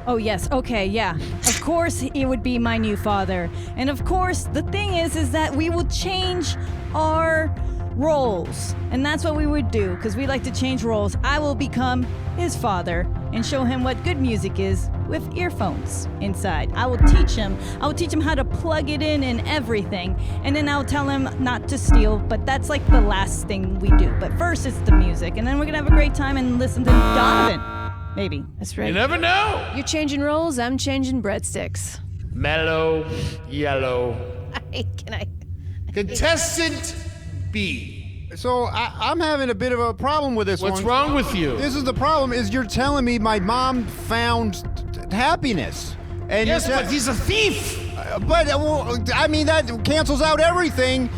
Oh yes, okay, yeah. Of course he would be my new father. And of course the thing is that we will change our roles. And that's what we would do, because we like to change roles. I will become his father and show him what good music is with earphones inside. I will teach him how to plug it in and everything. And then I'll tell him not to steal, but that's like the last thing we do. But first it's the music, and then we're gonna have a great time and listen to Donovan. Maybe. That's right. You never know. You're changing roles, I'm changing breadsticks. Mellow, yellow. Can I? Contestant B. So I'm having a bit of a problem with this one. What's wrong with you? This is the problem, is you're telling me my mom found happiness. And Yes, but he's a thief. But, I mean, that cancels out everything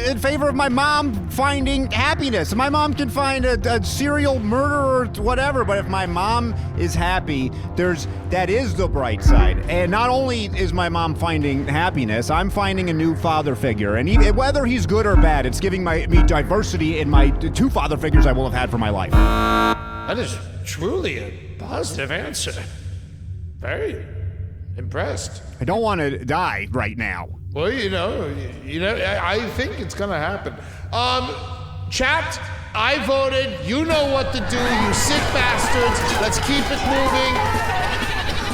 in favor of my mom finding happiness. My mom can find a serial murderer or whatever, but if my mom is happy, that is the bright side. And not only is my mom finding happiness, I'm finding a new father figure. And whether he's good or bad, it's giving me diversity in my 2 father figures I will have had for my life. That is truly a positive answer. Very impressed. I don't want to die right now. Well, I think it's gonna happen. Chat, I voted. You know what to do, you sick bastards. Let's keep it moving.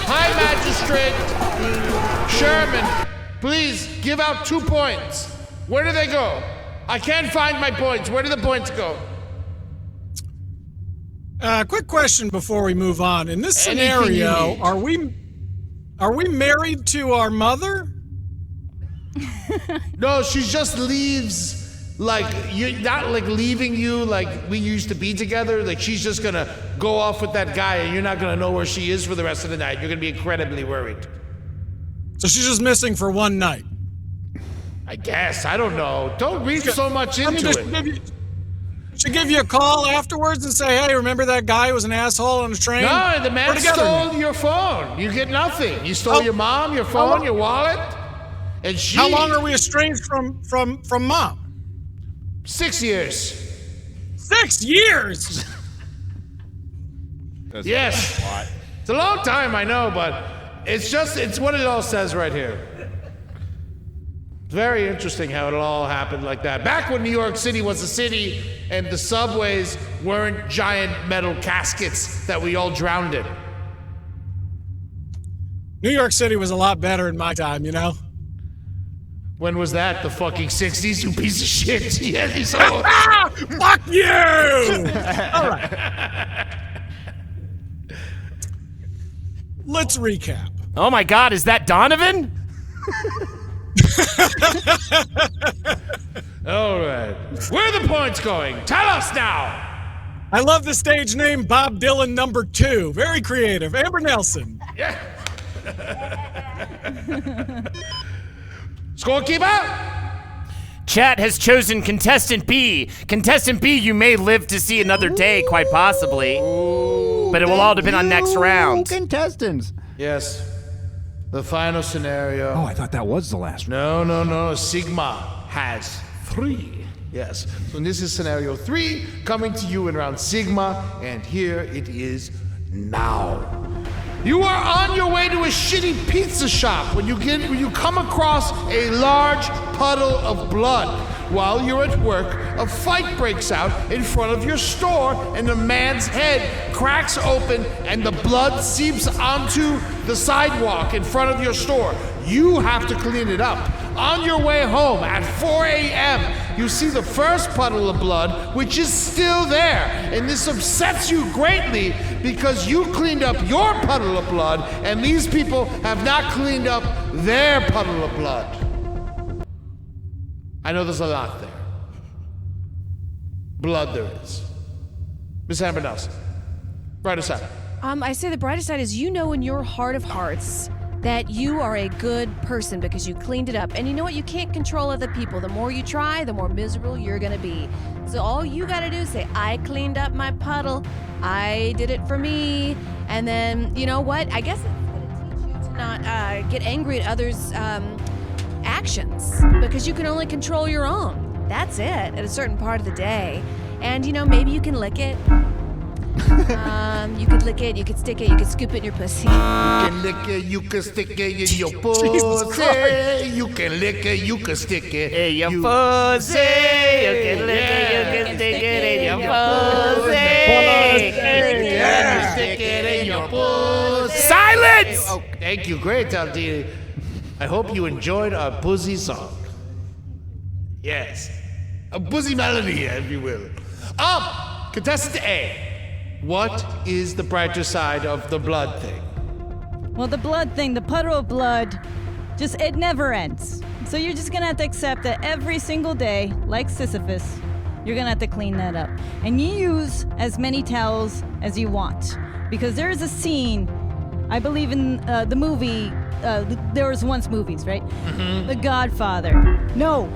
High Magistrate Sherman, please give out 2 points. Where do they go? I can't find my points. Where do the points go? Quick question before we move on. In this Anything you scenario, need. are we married to our mother? No, she just leaves, not like leaving you like we used to be together. Like she's just gonna go off with that guy and you're not gonna know where she is for the rest of the night. You're gonna be incredibly worried. So she's just missing for one night. I guess, I don't know. Don't read so much into it. Should give you a call afterwards and say, hey, remember that guy who was an asshole on the train? No, the man We're together stole now. your phone. You get nothing. You stole your mom, your phone, your wallet, and she... How long are we estranged from mom? 6 years. 6 years? Yes. It's a long time, I know, but it's what it all says right here. Very interesting how it all happened like that. Back when New York City was a city and the subways weren't giant metal caskets that we all drowned in. New York City was a lot better in my time, you know? When was that? The fucking 60s, you piece of shit. Yeah, so... Fuck you! All right. Let's recap. Oh my God, is that Donovan? All right. Where are the points going? Tell us now! I love the stage name Bob Dylan #2. Very creative. Amber Nelson. Yeah. Scorekeeper? Chat has chosen contestant B. Contestant B, you may live to see another day, quite possibly. But it will all depend on next round. Contestants. Yes. The final scenario. Oh, I thought that was the last one. No. Sigma has 3. Yes. So this is scenario 3 coming to you in round Sigma, and here it is now. You are on your way to a shitty pizza shop when you come across a large puddle of blood. While you're at work, a fight breaks out in front of your store, and a man's head cracks open and the blood seeps onto the sidewalk in front of your store. You have to clean it up. On your way home at 4 a.m., you see the first puddle of blood, which is still there. And this upsets you greatly because you cleaned up your puddle of blood, and these people have not cleaned up their puddle of blood. I know there's a lot there. Blood there is. Miss Amber Nelson, brighter side. I say the brighter side is you know in your heart of hearts that you are a good person because you cleaned it up. And you know what? You can't control other people. The more you try, the more miserable you're gonna be. So all you gotta do is say, I cleaned up my puddle. I did it for me. And then, you know what? I guess it's gonna teach you to not get angry at others' actions because you can only control your own. That's it at a certain part of the day. And, you know, maybe you can lick it. You could lick it, you could stick it, you could scoop it in your pussy. You can lick it, you can stick it in your pussy. You can lick it, you can stick it In your pussy. You can lick it, you can stick it in your pussy. Stick it in your pussy. Silence! Oh, thank you, great, Aldini. I hope you enjoyed our Puzzy song. Yes, a Puzzy melody, if you will. Contestant A. What is the brighter side of the blood thing? Well, the blood thing, the puddle of blood, it never ends. So you're just gonna have to accept that every single day, like Sisyphus, you're gonna have to clean that up. And you use as many towels as you want. Because there is a scene, I believe in the movie, there was once movies, right? Mm-hmm. The Godfather. No,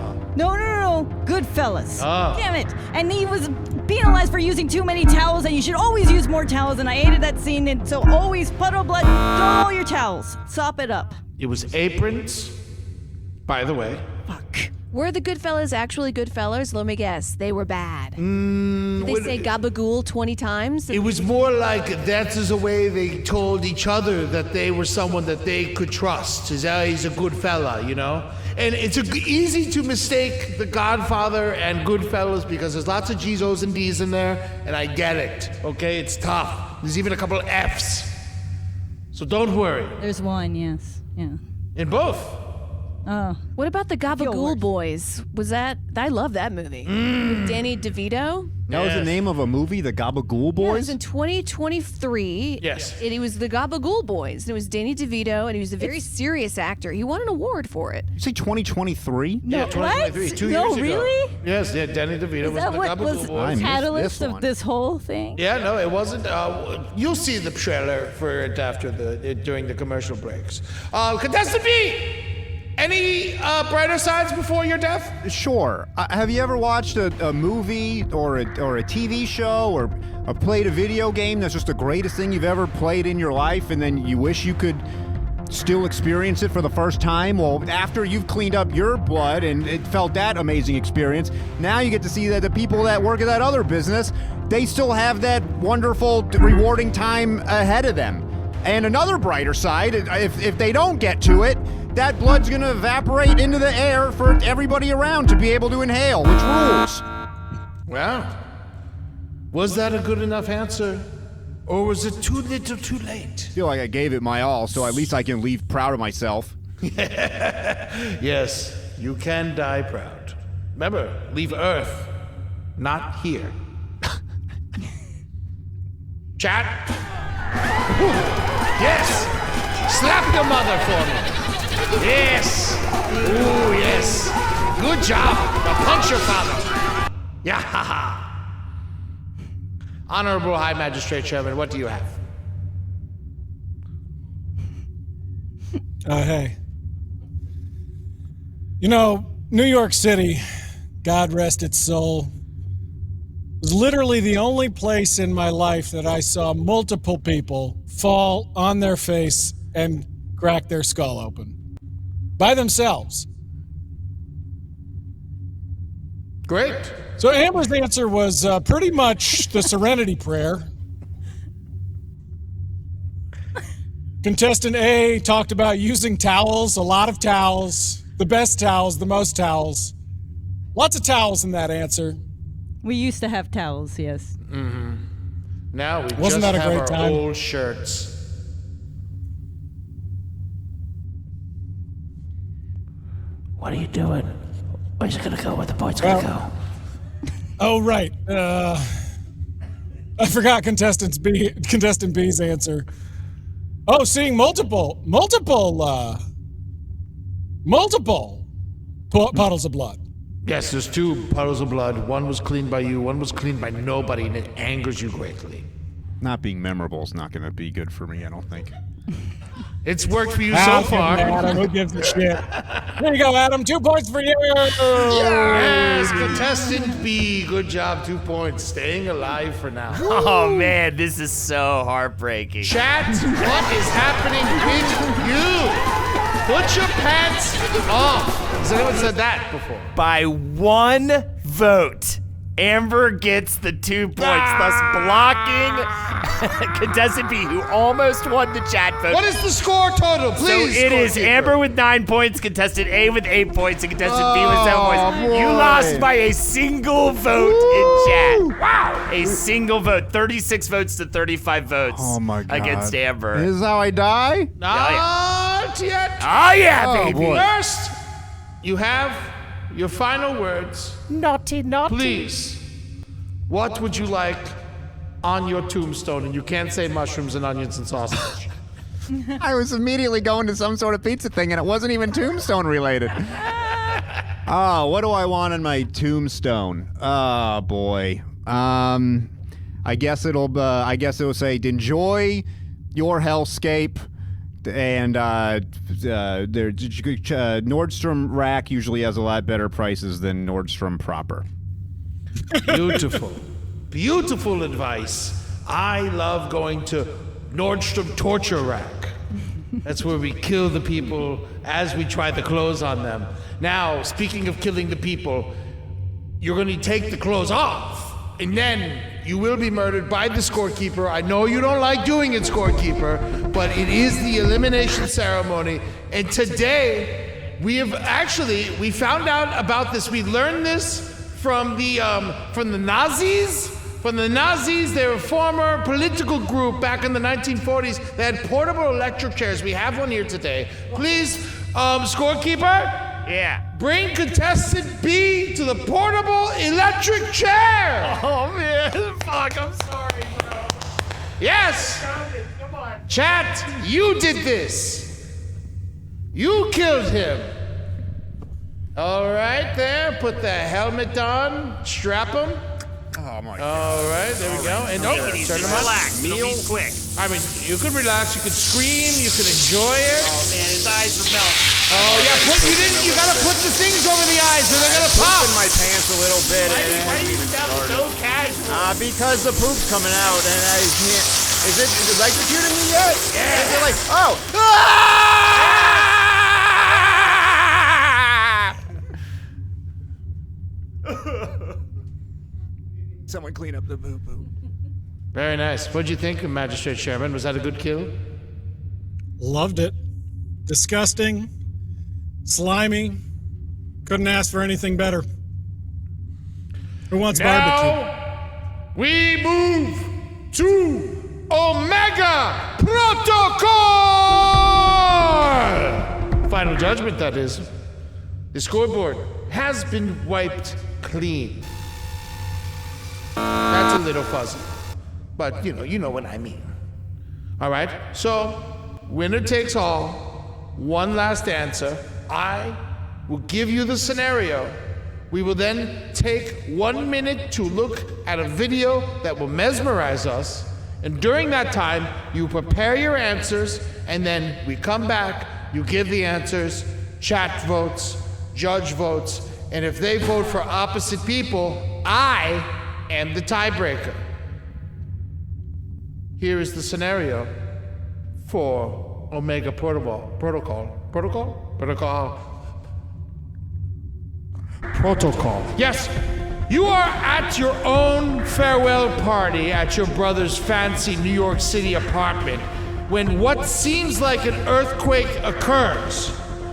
Goodfellas. Oh. Damn it. And he was penalized for using too many towels, and you should always use more towels, and I hated that scene, and so always puddle of blood, throw all your towels. Sop it up. It was aprons, by the way. Fuck. Were the Goodfellas actually good fellas? Let me guess. They were bad. Did they say gabagool 20 times? It was more like that is a way they told each other that they were someone that they could trust. He's a good fella, you know? And it's easy to mistake The Godfather and Goodfellas because there's lots of G's, O's, and D's in there, and I get it, okay? It's tough. There's even a couple of F's. So don't worry. There's one, yes. Yeah. In both. Oh. What about the Gabagool Boys? Was that? I love that movie. With Danny DeVito. That was the name of a movie, The Gabagool Yeah, it Boys? was in 2023. Yes. And it was the Gabagool Boys. And it was Danny DeVito, and he was a very serious actor. He won an award for it. You say 2023? Yeah, 2023, 2 years No, ago. really? Yes, yeah, Danny DeVito Is was that the what Gabagool was Boys. I missed catalyst this of one. this whole thing? Yeah, no, it wasn't. You'll see the trailer for it after during the commercial breaks. Contestant B, any brighter sides before your death? Sure. Have you ever watched a movie or a TV show or played a video game that's just the greatest thing you've ever played in your life, and then you wish you could still experience it for the first time? Well, after you've cleaned up your blood and it felt that amazing experience, now you get to see that the people that work at that other business, they still have that wonderful, rewarding time ahead of them. And another brighter side, if they don't get to it, that blood's gonna evaporate into the air for everybody around to be able to inhale, which rules. Well, was that a good enough answer? Or was it too little too late? I feel like I gave it my all, so at least I can leave proud of myself. Yes, you can die proud. Remember, leave Earth, not here. Chat? Ooh, yes! Slap your mother for me! Yes! Ooh, yes! Good job! Now punch your father! Yeah! Honorable High Magistrate Sherman, what do you have? Hey. You know, New York City, God rest its soul, was literally the only place in my life that I saw multiple people fall on their face and crack their skull open. By themselves. Great. So Amber's answer was pretty much the Serenity Prayer. Contestant A talked about using towels, a lot of towels, the best towels, the most towels. Lots of towels in that answer. We used to have towels, yes. Now we Wasn't just that a have great our time? old shirts. What are you doing? Where's it gonna go? Where the boy's Well- gonna go? Oh, right. I forgot contestant B's answer. Oh, seeing multiple puddles of blood. Yes, there's two puddles of blood. One was cleaned by you, one was cleaned by nobody, and it angers you greatly. Not being memorable is not gonna be good for me, I don't think. It's worked for you I'll so give it far. to Adam, who gives a shit? There you go, Adam. 2 points for you. Yes, contestant B, good job, 2 points. Staying alive for now. Oh man, this is so heartbreaking. Chat, what is happening with you? Put your pants off. Has anyone said that before? By 1 vote, Amber gets the 2 points, thus blocking contestant B, who almost won the chat vote. What is the score total? So Please. it is scorekeeper. Amber with 9 points, contestant A with 8 points, and contestant B with 7 points. You boy. lost by a single vote in chat. Wow. A single vote. 36 votes to 35 votes Oh my god. against Amber. This is how I die? Not yet. Oh yeah, Oh, baby. boy. First, you have your final words. Naughty, naughty. Please, what would you like on your tombstone? And you can't say mushrooms and onions and sausage. I was immediately going to some sort of pizza thing, and it wasn't even tombstone related. Oh, what do I want on my tombstone? Oh boy. I guess it'll say enjoy your hellscape, and Nordstrom Rack usually has a lot better prices than Nordstrom proper. Beautiful. Beautiful advice. I love going to Nordstrom Torture Rack. That's where we kill the people as we try the clothes on them. Now, speaking of killing the people, you're going to take the clothes off, and then you will be murdered by the scorekeeper. I know you don't like doing it, scorekeeper, but it is the elimination ceremony. And today, we found out about this. We learned this from the Nazis. From the Nazis, they're a former political group back in the 1940s. They had portable electric chairs. We have one here today. Please, scorekeeper, Yeah. bring contestant B to the portable electric chair. Oh man, fuck, I'm sorry, bro. Yes. Come on. Chat, you did this. You killed him. All right, there. Put the helmet on. Strap him. Oh my All right, there we go. And Take it easy, turn him on. relax, it'll be quick. I mean, you could relax. You could scream. You could enjoy it. Oh man, his eyes are melting. Oh yeah, you gotta put the things over the eyes, or they're gonna pop. in my pants a little bit. Why do you sound so casual? Because the poop's coming out, and I can't. Is it electrocuting me yet? Yeah. Is it like, oh. Someone clean up the poo-poo. Very nice. What'd you think, Magistrate Sherman? Was that a good kill? Loved it. Disgusting. slimy. Couldn't ask for anything better. Who wants barbecue? Now, we move to Omega Protocol! Final judgment, that is. The scoreboard has been wiped clean. That's a little fuzzy, but you know what I mean. All right, so winner takes all. One last answer. I will give you the scenario. We will then take 1 minute to look at a video that will mesmerize us. And during that time, you prepare your answers, and then we come back, you give the answers, chat votes, judge votes, and if they vote for opposite people, I am the tiebreaker. Here is the scenario for Omega Protocol. Yes, you are at your own farewell party at your brother's fancy New York City apartment when what seems like an earthquake occurs.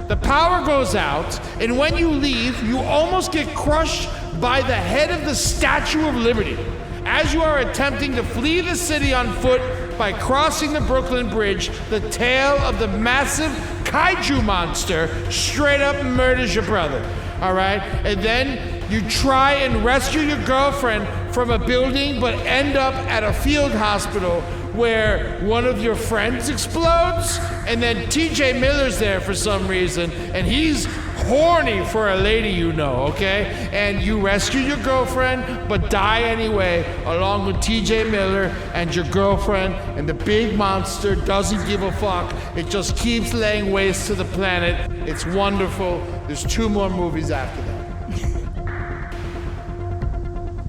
The power goes out, and when you leave, you almost get crushed by the head of the Statue of Liberty as you are attempting to flee the city on foot by crossing the Brooklyn Bridge. The tail of the massive kaiju monster straight up murders your brother. All right, and then you try and rescue your girlfriend from a building, but end up at a field hospital where one of your friends explodes, and then TJ Miller's there for some reason, and he's horny for a lady you know, okay? And you rescue your girlfriend, but die anyway, along with TJ Miller and your girlfriend, and the big monster doesn't give a fuck. It just keeps laying waste to the planet. It's wonderful. There's 2 more movies after that.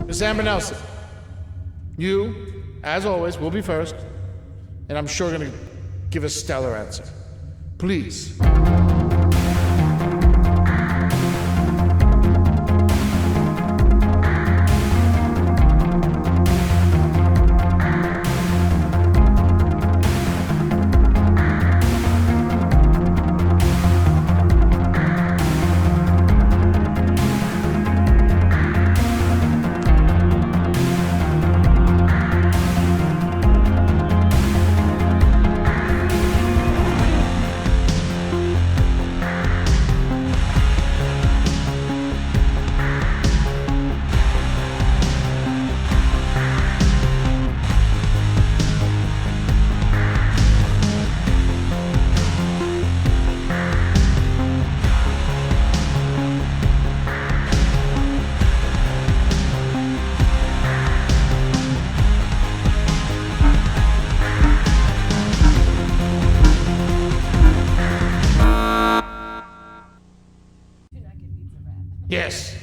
Miss Amber Nelson, you, as always, will be first, and I'm sure gonna give a stellar answer. Please. Yes.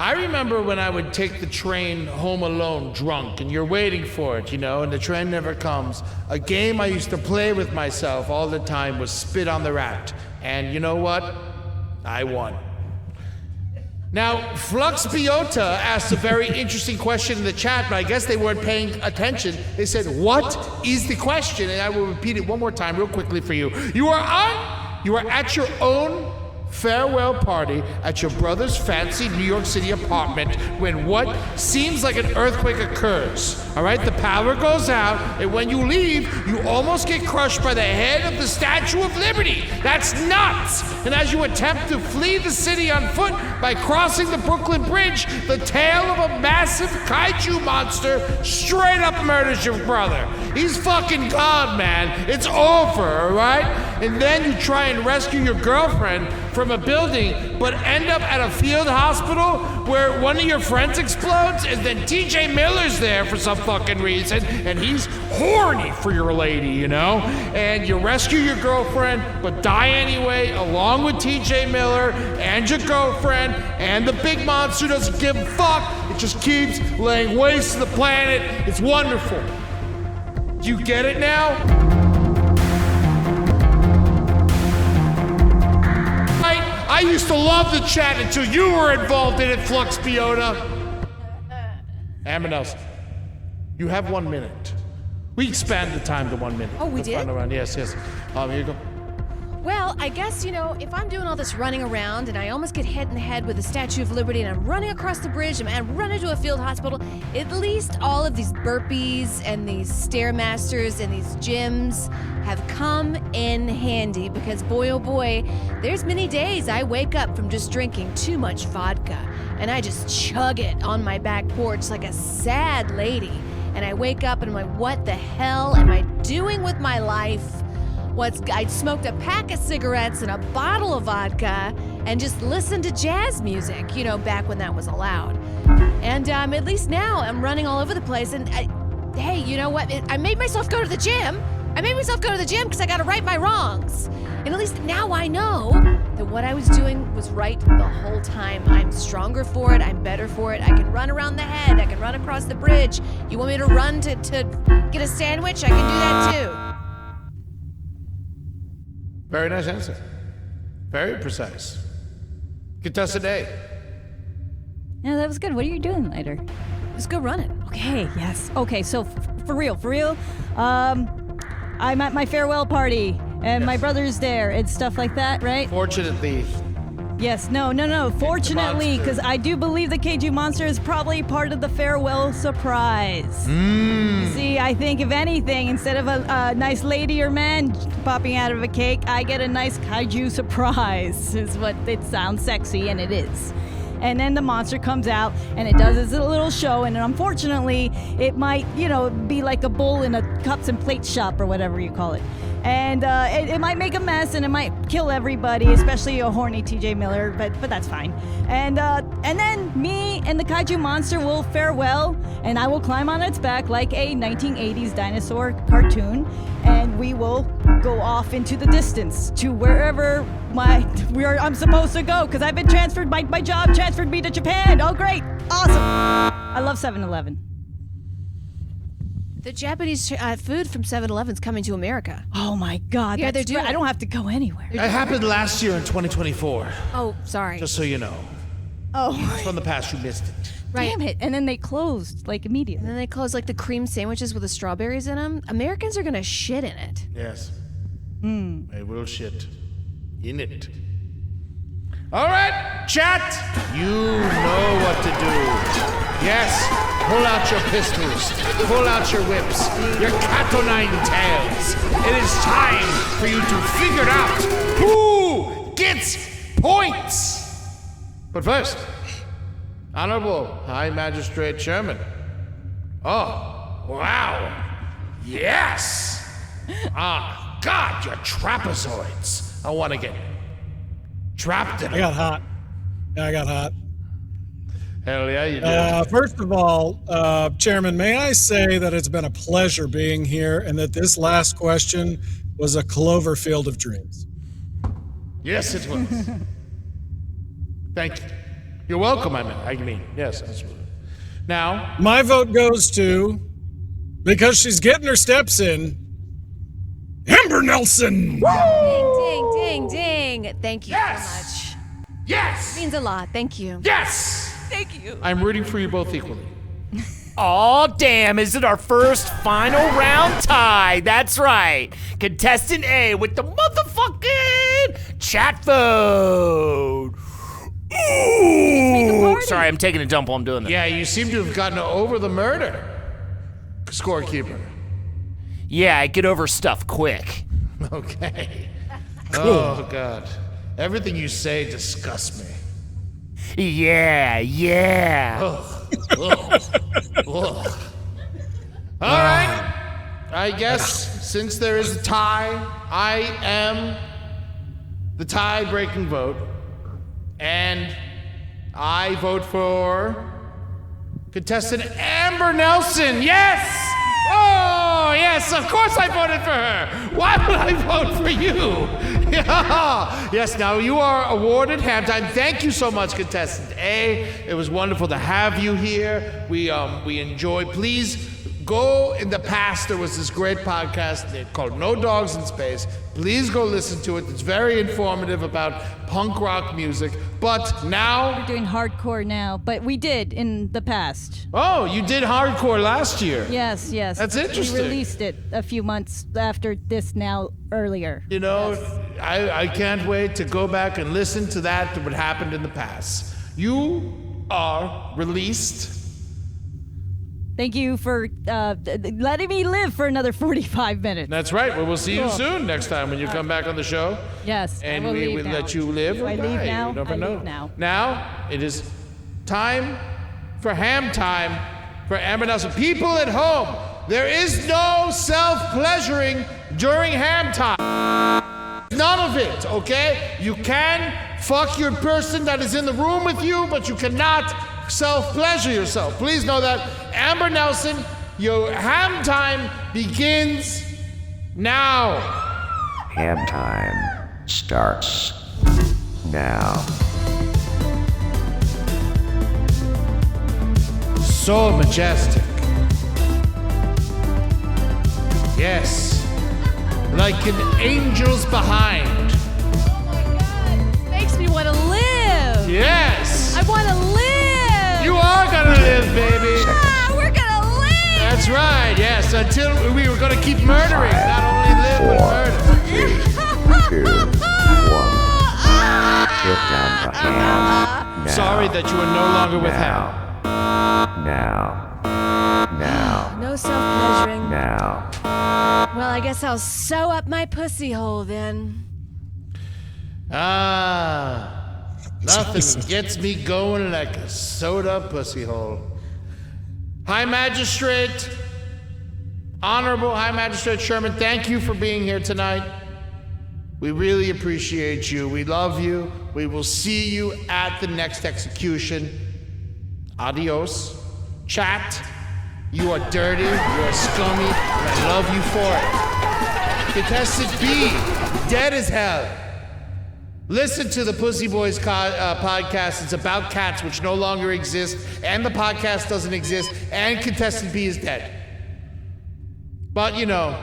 I remember when I would take the train home alone, drunk, and you're waiting for it, and the train never comes. A game I used to play with myself all the time was Spit on the Rat. And you know what? I won. Now, Flux Biota asked a very interesting question in the chat, but I guess they weren't paying attention. They said, what is the question? And I will repeat it one more time real quickly for you. You are at your own farewell party at your brother's fancy New York City apartment when what seems like an earthquake occurs. All right, the power goes out, and when you leave, you almost get crushed by the head of the Statue of Liberty. That's nuts! And as you attempt to flee the city on foot by crossing the Brooklyn Bridge, the tail of a massive kaiju monster straight up murders your brother. He's fucking gone, man. It's over, all right? And then you try and rescue your girlfriend from a building, but end up at a field hospital where one of your friends explodes, and then TJ Miller's there for some fucking reason, and he's horny for your lady, and you rescue your girlfriend, but die anyway, along with TJ Miller and your girlfriend, and the big monster doesn't give a fuck. It just keeps laying waste to the planet. It's wonderful. Do you get it now? I used to love the chat until you were involved in it, Flux Biota. Amber Nelson, you have 1 minute. We expand the time to 1 minute. Oh, we did? Final round. Yes. Here you go. Well, I guess, if I'm doing all this running around and I almost get hit in the head with the Statue of Liberty and I'm running across the bridge and I run into a field hospital, at least all of these burpees and these Stairmasters and these gyms have come in handy because boy, oh boy, there's many days I wake up from just drinking too much vodka and I just chug it on my back porch like a sad lady. And I wake up and I'm like, what the hell am I doing with my life? I smoked a pack of cigarettes and a bottle of vodka and just listened to jazz music, back when that was allowed. And at least now I'm running all over the place. And hey, you know what? I made myself go to the gym. Because I got to right my wrongs. And at least now I know that what I was doing was right the whole time. I'm stronger for it. I'm better for it. I can run around the head. I can run across the bridge. You want me to run to get a sandwich? I can do that too. Very nice answer. Very precise. Contestant A. Yeah, that was good. What are you doing later? Let's go running. Okay, yes. Okay, so for real, I'm at my farewell party, and my brother's there, and stuff like that, right? Fortunately. Yes, no. Fortunately, because I do believe the KG monster is probably part of the farewell surprise. You see, I think if anything, instead of a nice lady or man popping out of a cake, I get a nice kaiju surprise. Is what it sounds sexy, and it is. And then the monster comes out, and it does its little show, and unfortunately, it might, be like a bull in a cups and plates shop or whatever you call it. And it might make a mess, and it might kill everybody, especially a horny TJ Miller, but that's fine. And then me and the kaiju monster will farewell, and I will climb on its back like a 1980s dinosaur cartoon, and we will go off into the distance to wherever I'm supposed to go, because I've been transferred. My job transferred me to Japan. Oh, great. Awesome. I love 7-Eleven. The Japanese food from 7-Eleven's coming to America. Oh my God. Yeah, they're doing I don't have to go anywhere. It happened last year in 2024. Oh, sorry. Just so you know. Oh. It's from the past, you missed it. Right. Damn it. And then they closed, immediately. And then they close, the cream sandwiches with the strawberries in them. Americans are gonna shit in it. Yes. They will shit in it. All right, chat. You know what to do. Yes, pull out your pistols, pull out your whips, your cat-o'-nine tails. It is time for you to figure out who gets points. But first, Honorable High Magistrate Sherman. Oh, wow. Yes. God, your trapezoids. I want to get trapped in I got hot. Hell yeah, you do. First of all, Chairman, may I say that it's been a pleasure being here and that this last question was a Cloverfield of dreams. Yes, it was. Thank you. You're welcome, I mean. Yes, absolutely. Now, My vote goes to, because she's getting her steps in, Amber Nelson! Ding, ding, ding, ding. Thank you so much. yes! Means a lot. Thank you. Yes! Thank you. I'm rooting for you both equally. Aw, damn, is it our first final round tie? That's right. Contestant A with the motherfucking chat vote. Ooh! Sorry, I'm taking a dump while I'm doing this. Yeah, you seem to have gotten over the murder, scorekeeper. Yeah, I get over stuff quick. Okay. Oh, God. Everything you say disgusts me. Yeah. Ugh. All right. I guess since there is a tie, I am the tie-breaking vote. And I vote for contestant Amber Nelson. Yes! Oh, yes, of course I voted for her. Why would I vote for you? Yes, now you are awarded ham time. Thank you so much, contestant A. It was wonderful to have you here. We enjoyed. Please go in the past. There was this great podcast called No Dogs in Space. Please go listen to it. It's very informative about punk rock music. But now We're doing hardcore now, but we did in the past. Oh, you did hardcore last year. Yes. That's interesting. We released it a few months after this now earlier. You know, I can't wait to go back and listen to that, to what happened in the past. You are released. Thank you for letting me live for another 45 minutes. That's right. Well, we'll see you Cool. soon next time when you come back on the show. Yes, And I will we leave will now. let you live Do or I die. leave now? You never I know. leave now. Now it is time for ham time for Amber Nelson. People at home, there is no self-pleasuring during ham time. None of it, okay? You can fuck your person that is in the room with you, but you cannot self-pleasure yourself. Please know that. Amber Nelson, your ham time begins now. Ham time starts now. So majestic. Yes. Like an angel's behind. Oh my God, this makes me want to live. Yes. I want to live. You are gonna live, baby. Ah, we're gonna live. That's right, yes. Until we were gonna keep murdering, not only live, but murder. 2, 1. Get down the ham. Now. Sorry that you are no longer with now. Ham. Now. No self-pleasuring. Now. Well, I guess I'll sew up my pussy hole then. Nothing gets me going like a sewed-up pussy hole. High Magistrate, Honorable High Magistrate Sherman, thank you for being here tonight. We really appreciate you. We love you. We will see you at the next execution. Adios. Chat, you are dirty, you are scummy, and I love you for it. Contestant B, dead as hell. Listen to the PuzzyBoyz podcast. It's about cats, which no longer exist, and the podcast doesn't exist, and Contestant B is dead. But, you know,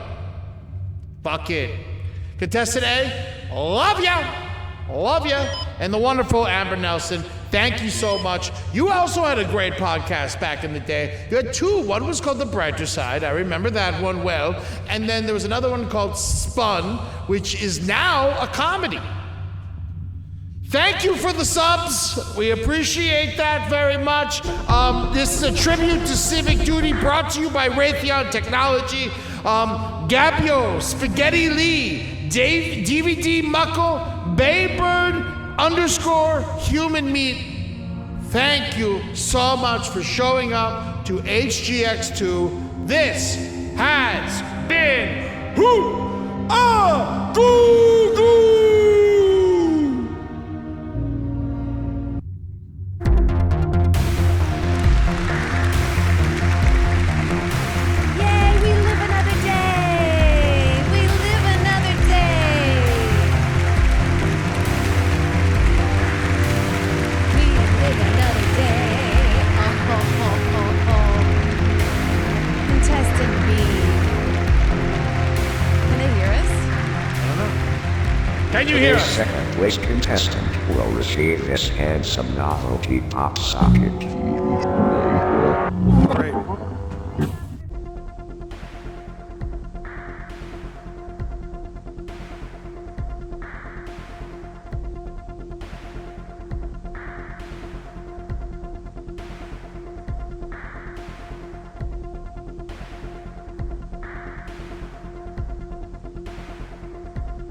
fuck it. Contestant A, love ya! Love ya! And the wonderful Amber Nelson, thank you so much. You also had a great podcast back in the day. You had two. One was called The Brighter Side. I remember that one well. And then there was another one called Spun, which is now a comedy. Thank you for the subs. We appreciate that very much. This is a tribute to Civic Duty brought to you by Raytheon Technology. Gabio, Spaghetti Lee, Dave, DVD Muckle, Baybird _ Human Meat. Thank you so much for showing up to HGx2. This has been Hoo-Ah-Goo-Goo! Yay, we live another day. We live another day. We live another day. Contestant B. Can they hear us? Can you hear The us? second place contestant will receive this handsome novelty pop socket. Great.